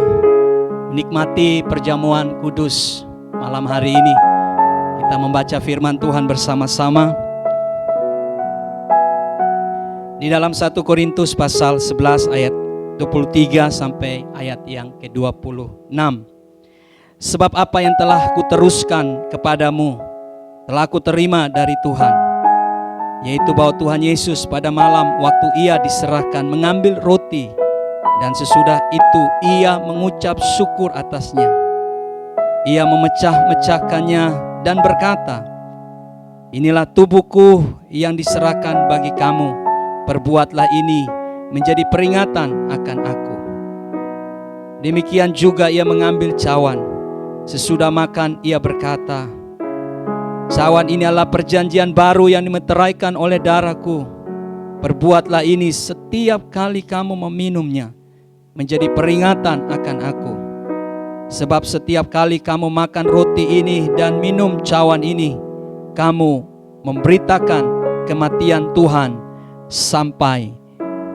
menikmati perjamuan kudus malam hari ini, kita membaca firman Tuhan bersama-sama. Di dalam 1 Korintus pasal 11 ayat 23 sampai ayat yang ke-26. Sebab apa yang telah kuteruskan kepadamu telah kuterima dari Tuhan, yaitu bahwa Tuhan Yesus pada malam waktu Ia diserahkan mengambil roti, dan sesudah itu Ia mengucap syukur atasnya. Ia memecah-mecahkannya dan berkata, inilah tubuhku yang diserahkan bagi kamu, perbuatlah ini menjadi peringatan akan aku. Demikian juga Ia mengambil cawan. Sesudah makan Ia berkata, cawan ini adalah perjanjian baru yang dimeteraikan oleh darahku. Perbuatlah ini setiap kali kamu meminumnya, menjadi peringatan akan aku. Sebab setiap kali kamu makan roti ini dan minum cawan ini, kamu memberitakan kematian Tuhan sampai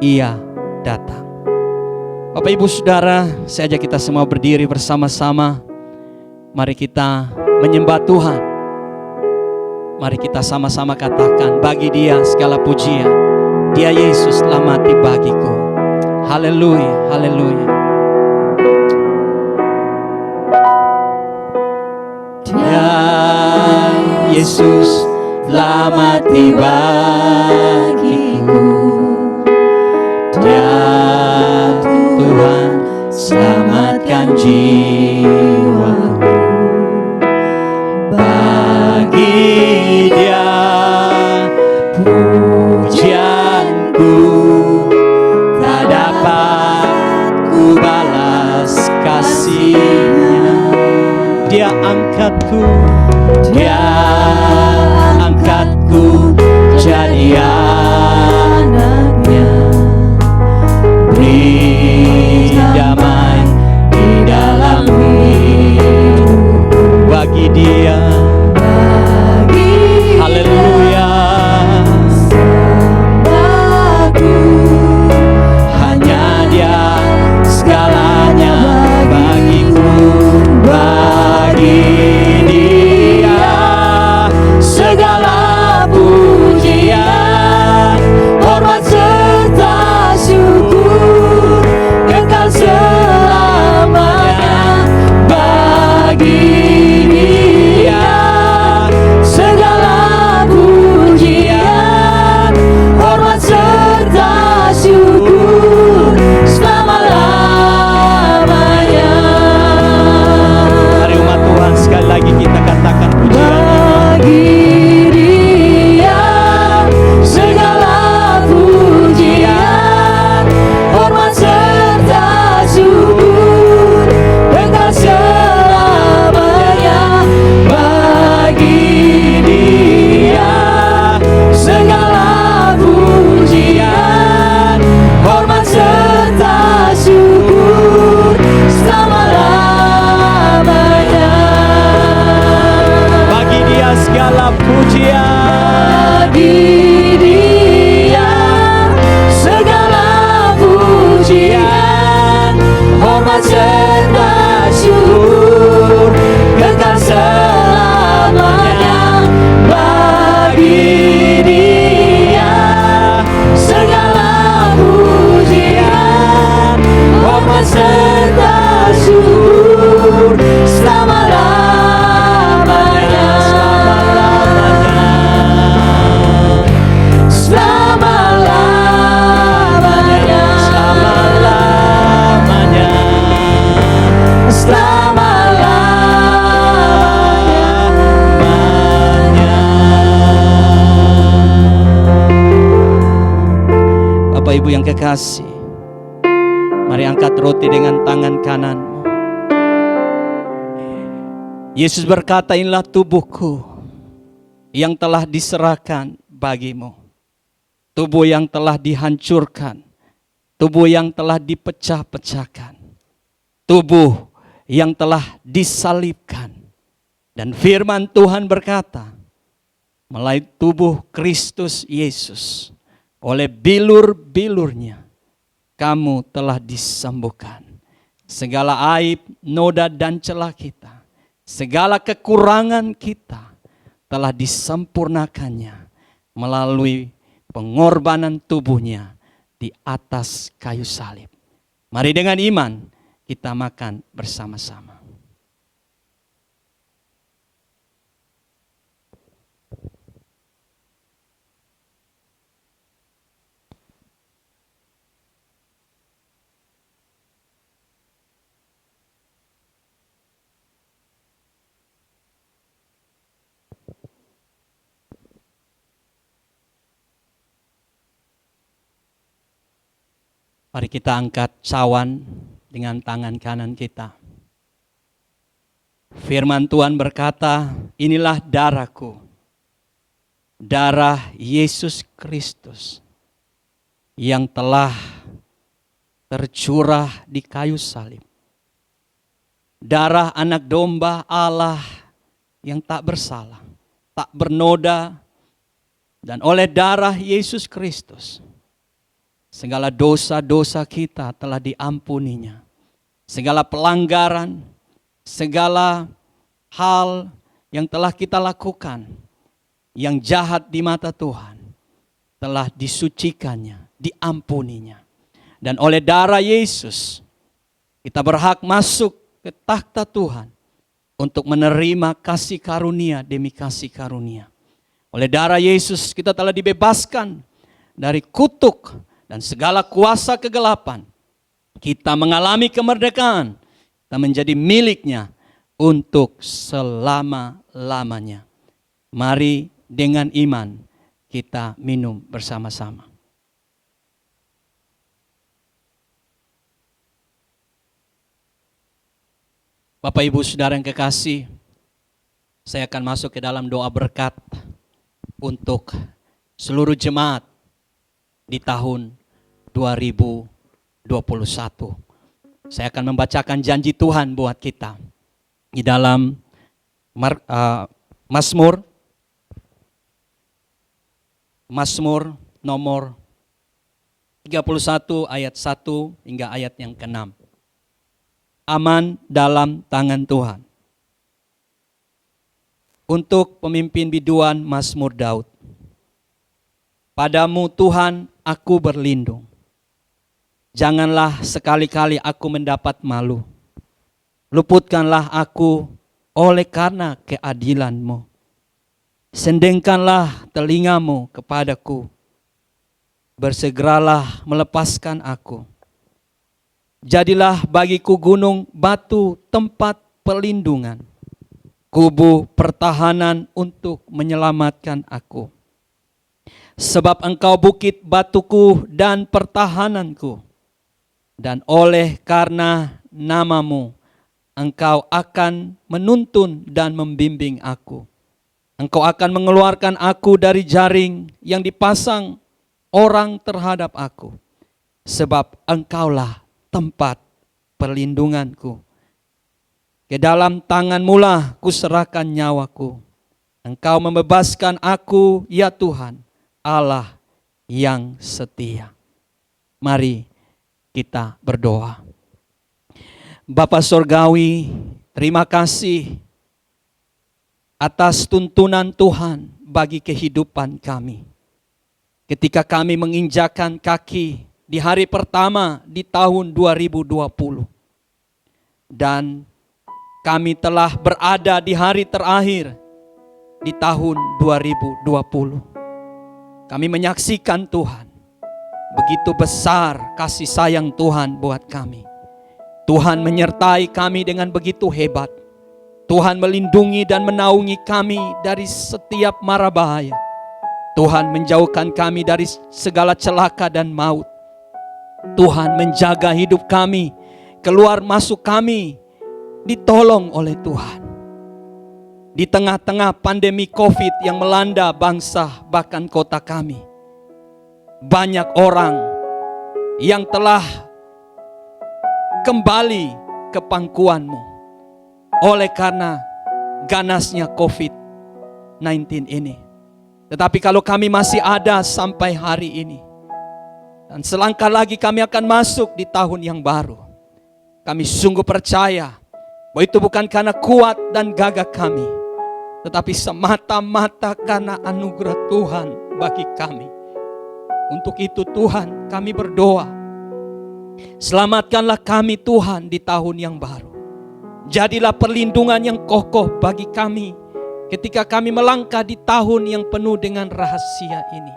Ia datang. Bapak Ibu Saudara, saya ajak kita semua berdiri bersama-sama. Mari kita menyembah Tuhan. Mari kita sama-sama katakan, bagi Dia segala pujian. Dia Yesus telah mati bagiku. Haleluya, haleluya. Dia Yesus telah mati bagiku. Dia Tuhan selamatkan jiwaku. Bagi Dia pujianku tak dapat ku balas kasih-Nya. Dia angkatku, Dia angkatku jadi anak-Nya. Beri damai di dalam hidupku. Bagi Dia, haleluya, hanya Dia segalanya bagiku. Bagi Dia segala pujian, hormat serta syukur Amat serta syukur kekal selamanya bagi Dia. Segala pujian, hormat serta syukur selama-lamanya. Selama-lamanya. Selama-lamanya. Bapak Ibu yang kekasih, mari angkat roti dengan tangan kananmu. Yesus berkata, inilah tubuhku yang telah diserahkan bagimu. Tubuh yang telah dihancurkan, tubuh yang telah dipecah-pecahkan, tubuh yang telah disalibkan. Dan firman Tuhan berkata, melalui tubuh Kristus Yesus, oleh bilur-bilurnya, kamu telah disembuhkan. Segala aib, noda dan celah kita, segala kekurangan kita telah disempurnakannya melalui pengorbanan tubuhnya di atas kayu salib. Mari dengan iman kita makan bersama-sama. Mari kita angkat cawan dengan tangan kanan kita. Firman Tuhan berkata, inilah darahku, darah Yesus Kristus yang telah tercurah di kayu salib. Darah anak domba Allah yang tak bersalah, tak bernoda, dan oleh darah Yesus Kristus segala dosa-dosa kita telah diampuninya. Segala pelanggaran, segala hal yang telah kita lakukan, yang jahat di mata Tuhan, telah disucikannya, diampuninya. Dan oleh darah Yesus, kita berhak masuk ke takhta Tuhan untuk menerima kasih karunia demi kasih karunia. Oleh darah Yesus kita telah dibebaskan dari kutuk dan segala kuasa kegelapan. Kita mengalami kemerdekaan. Kita menjadi miliknya untuk selama-lamanya. Mari dengan iman kita minum bersama-sama. Bapak Ibu Saudara yang kekasih, saya akan masuk ke dalam doa berkat untuk seluruh jemaat di tahun 2021. Saya akan membacakan janji Tuhan buat kita di dalam Mazmur nomor 31 ayat 1 hingga ayat yang ke-6. Aman dalam tangan Tuhan. Untuk pemimpin biduan Mazmur Daud. Padamu Tuhan aku berlindung. Janganlah sekali-kali aku mendapat malu. Luputkanlah aku oleh karena keadilan-Mu. Sendengkanlah telingamu kepadaku. Bersegeralah melepaskan aku. Jadilah bagiku gunung batu tempat perlindungan. Kubu pertahanan untuk menyelamatkan aku. Sebab Engkau bukit batuku dan pertahananku. Dan oleh karena nama-Mu, Engkau akan menuntun dan membimbing aku. Engkau akan mengeluarkan aku dari jaring yang dipasang orang terhadap aku. Sebab Engkaulah tempat perlindunganku. Ke dalam tangan-Mu lah kuserahkan nyawaku. Engkau membebaskan aku, ya Tuhan, Allah yang setia. Mari kita berdoa. Bapa Sorgawi, terima kasih atas tuntunan Tuhan bagi kehidupan kami. Ketika kami menginjakan kaki di hari pertama di tahun 2020. Dan kami telah berada di hari terakhir di tahun 2020. Kami menyaksikan Tuhan, begitu besar kasih sayang Tuhan buat kami. Tuhan menyertai kami dengan begitu hebat. Tuhan melindungi dan menaungi kami dari setiap mara bahaya. Tuhan menjauhkan kami dari segala celaka dan maut. Tuhan menjaga hidup kami, keluar masuk kami, ditolong oleh Tuhan. Di tengah-tengah pandemi COVID yang melanda bangsa bahkan kota kami, banyak orang yang telah kembali ke pangkuanmu oleh karena ganasnya COVID-19 ini. Tetapi kalau kami masih ada sampai hari ini, dan selangkah lagi kami akan masuk di tahun yang baru, kami sungguh percaya bahwa itu bukan karena kuat dan gagah kami, tetapi semata-mata karena anugerah Tuhan bagi kami. Untuk itu Tuhan, kami berdoa, selamatkanlah kami Tuhan di tahun yang baru. Jadilah perlindungan yang kokoh bagi kami ketika kami melangkah di tahun yang penuh dengan rahasia ini.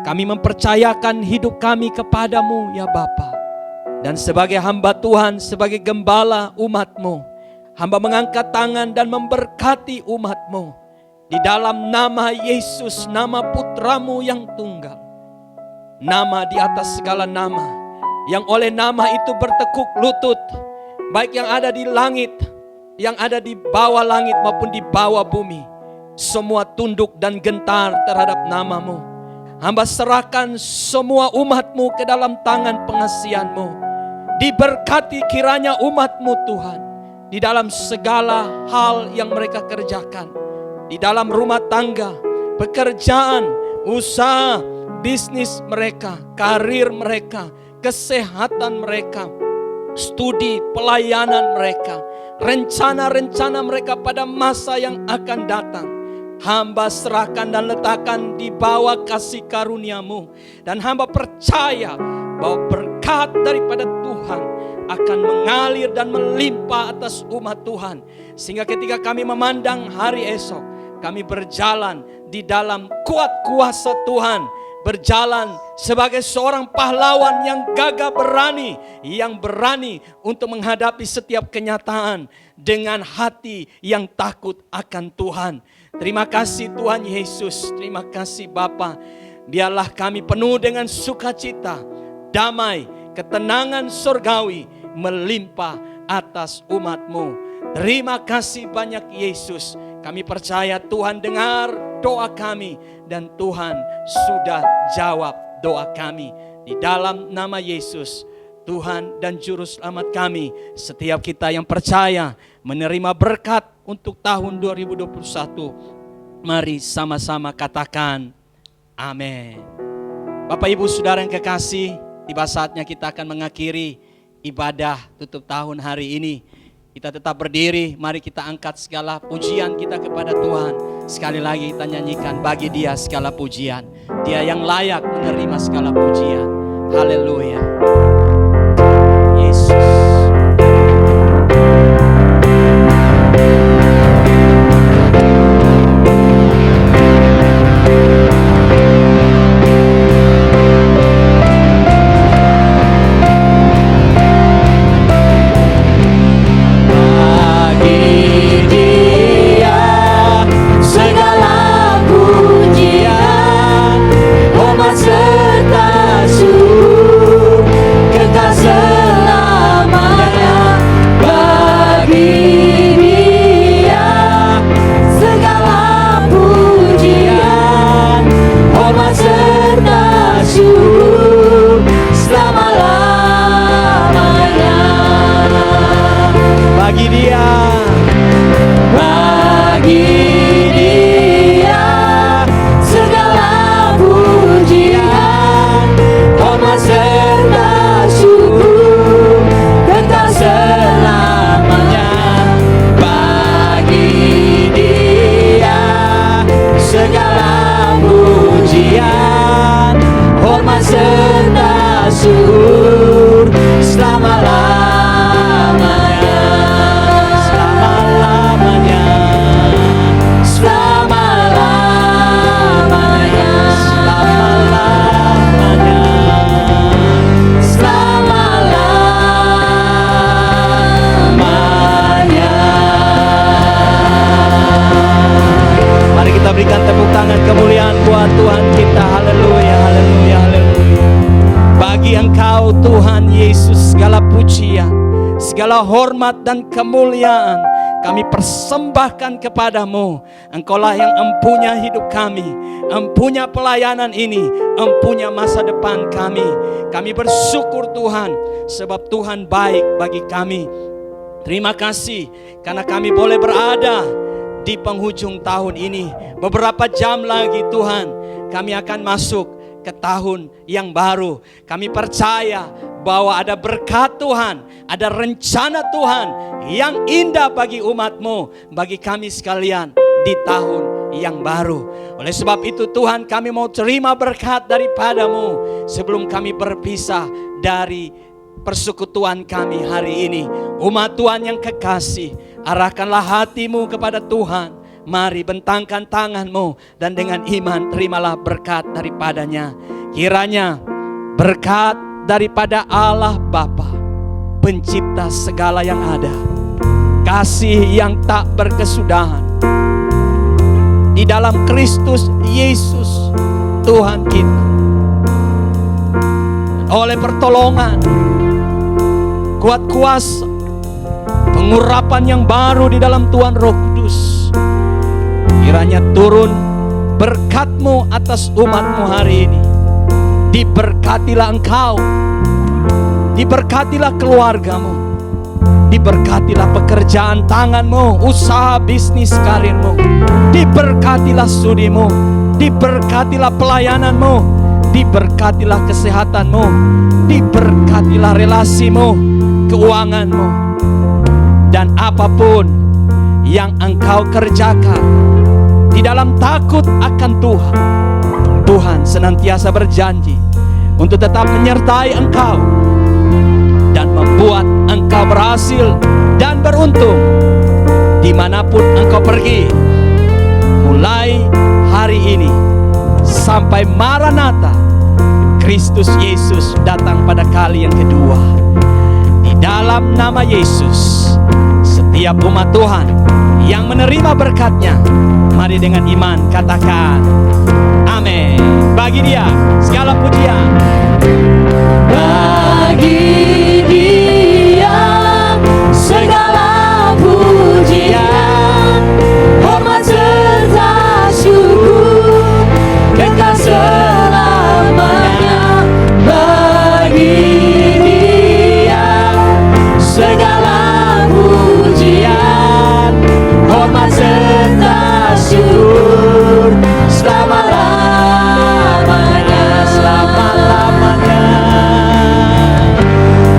Kami mempercayakan hidup kami kepadamu ya Bapa. Dan sebagai hamba Tuhan, sebagai gembala umat-Mu, hamba mengangkat tangan dan memberkati umat-Mu. Di dalam nama Yesus, nama Putra-Mu yang tunggal. Nama di atas segala nama, yang oleh nama itu bertekuk lutut, baik yang ada di langit, yang ada di bawah langit maupun di bawah bumi. Semua tunduk dan gentar terhadap nama-Mu. Hamba serahkan semua umat-Mu ke dalam tangan pengasihan-Mu. Diberkati kiranya umat-Mu Tuhan, di dalam segala hal yang mereka kerjakan. Di dalam rumah tangga, pekerjaan, usaha, bisnis mereka, karir mereka, kesehatan mereka, studi, pelayanan mereka, rencana-rencana mereka pada masa yang akan datang. Hamba serahkan dan letakkan di bawah kasih karunia-Mu. Dan hamba percaya bahwa berkat daripada Tuhan akan mengalir dan melimpah atas umat Tuhan. Sehingga ketika kami memandang hari esok, kami berjalan di dalam kuat kuasa Tuhan. Berjalan sebagai seorang pahlawan yang gagah berani, yang berani untuk menghadapi setiap kenyataan dengan hati yang takut akan Tuhan. Terima kasih Tuhan Yesus, terima kasih Bapa. Biarlah kami penuh dengan sukacita, damai, ketenangan surgawi melimpah atas umat-Mu. Terima kasih banyak Yesus. Kami percaya Tuhan dengar doa kami dan Tuhan sudah jawab doa kami. Di dalam nama Yesus, Tuhan dan Juru Selamat kami, setiap kita yang percaya menerima berkat untuk tahun 2021. Mari sama-sama katakan amin. Bapak Ibu Saudara yang kekasih, tiba saatnya kita akan mengakhiri ibadah tutup tahun hari ini. Kita tetap berdiri, mari kita angkat segala pujian kita kepada Tuhan. Sekali lagi kita nyanyikan bagi Dia segala pujian. Dia yang layak menerima segala pujian. Haleluya. Yesus. Serta syukur pujian, segala hormat dan kemuliaan kami persembahkan kepadamu. Engkaulah yang empunya hidup kami, empunya pelayanan ini, empunya masa depan kami. Kami bersyukur Tuhan, sebab Tuhan baik bagi kami. Terima kasih karena kami boleh berada di penghujung tahun ini. Beberapa jam lagi Tuhan, kami akan masuk ke tahun yang baru. Kami percaya bahwa ada berkat Tuhan, ada rencana Tuhan yang indah bagi umat-Mu, bagi kami sekalian di tahun yang baru. Oleh sebab itu Tuhan, kami mau terima berkat daripada-Mu sebelum kami berpisah dari persekutuan kami hari ini. Umat Tuhan yang kekasih, arahkanlah hatimu kepada Tuhan. Mari bentangkan tanganmu dan dengan iman terimalah berkat daripadanya. Kiranya berkat daripada Allah Bapa, pencipta segala yang ada, kasih yang tak berkesudahan di dalam Kristus Yesus Tuhan kita, oleh pertolongan, kuat kuasa, pengurapan yang baru di dalam Tuhan Roh Kudus, kiranya turun berkat-Mu atas umat-Mu hari ini. Diberkatilah engkau, diberkatilah keluargamu, diberkatilah pekerjaan tanganmu, usaha bisnis karirmu, diberkatilah studimu, diberkatilah pelayananmu, diberkatilah kesehatanmu, diberkatilah relasimu, keuanganmu, dan apapun yang engkau kerjakan di dalam takut akan Tuhan. Tuhan senantiasa berjanji untuk tetap menyertai engkau dan membuat engkau berhasil dan beruntung dimanapun engkau pergi, mulai hari ini sampai Maranatha, Kristus Yesus datang pada kali yang kedua. Di dalam nama Yesus, setiap umat Tuhan yang menerima berkat-Nya, mari dengan iman katakan amin. Bagi Dia segala pujian. Bagi Dia segala pujian, hormat serta syukur kekal selamanya. Bagi Dia segala pujian, hormat serta syukur selama-lamanya.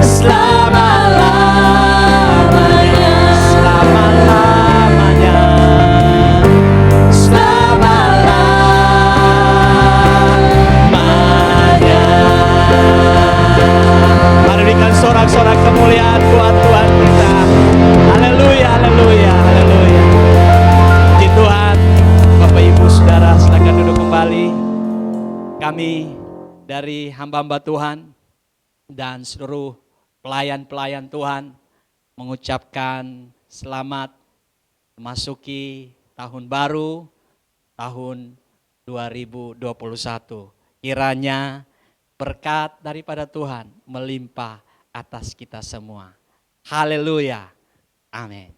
Selama-lamanya, selama-lamanya, selama-lamanya, selama-lamanya. Mari berikan sorak-sorak kemuliaan buat Tuhan kita. Haleluya, haleluya, haleluya. Puji Tuhan. Bapak Ibu Saudara, silakan duduk kembali. Kami dari hamba-hamba Tuhan dan seluruh pelayan-pelayan Tuhan mengucapkan selamat memasuki tahun baru, tahun 2021. Kiranya berkat daripada Tuhan melimpah atas kita semua. Haleluya. Amin.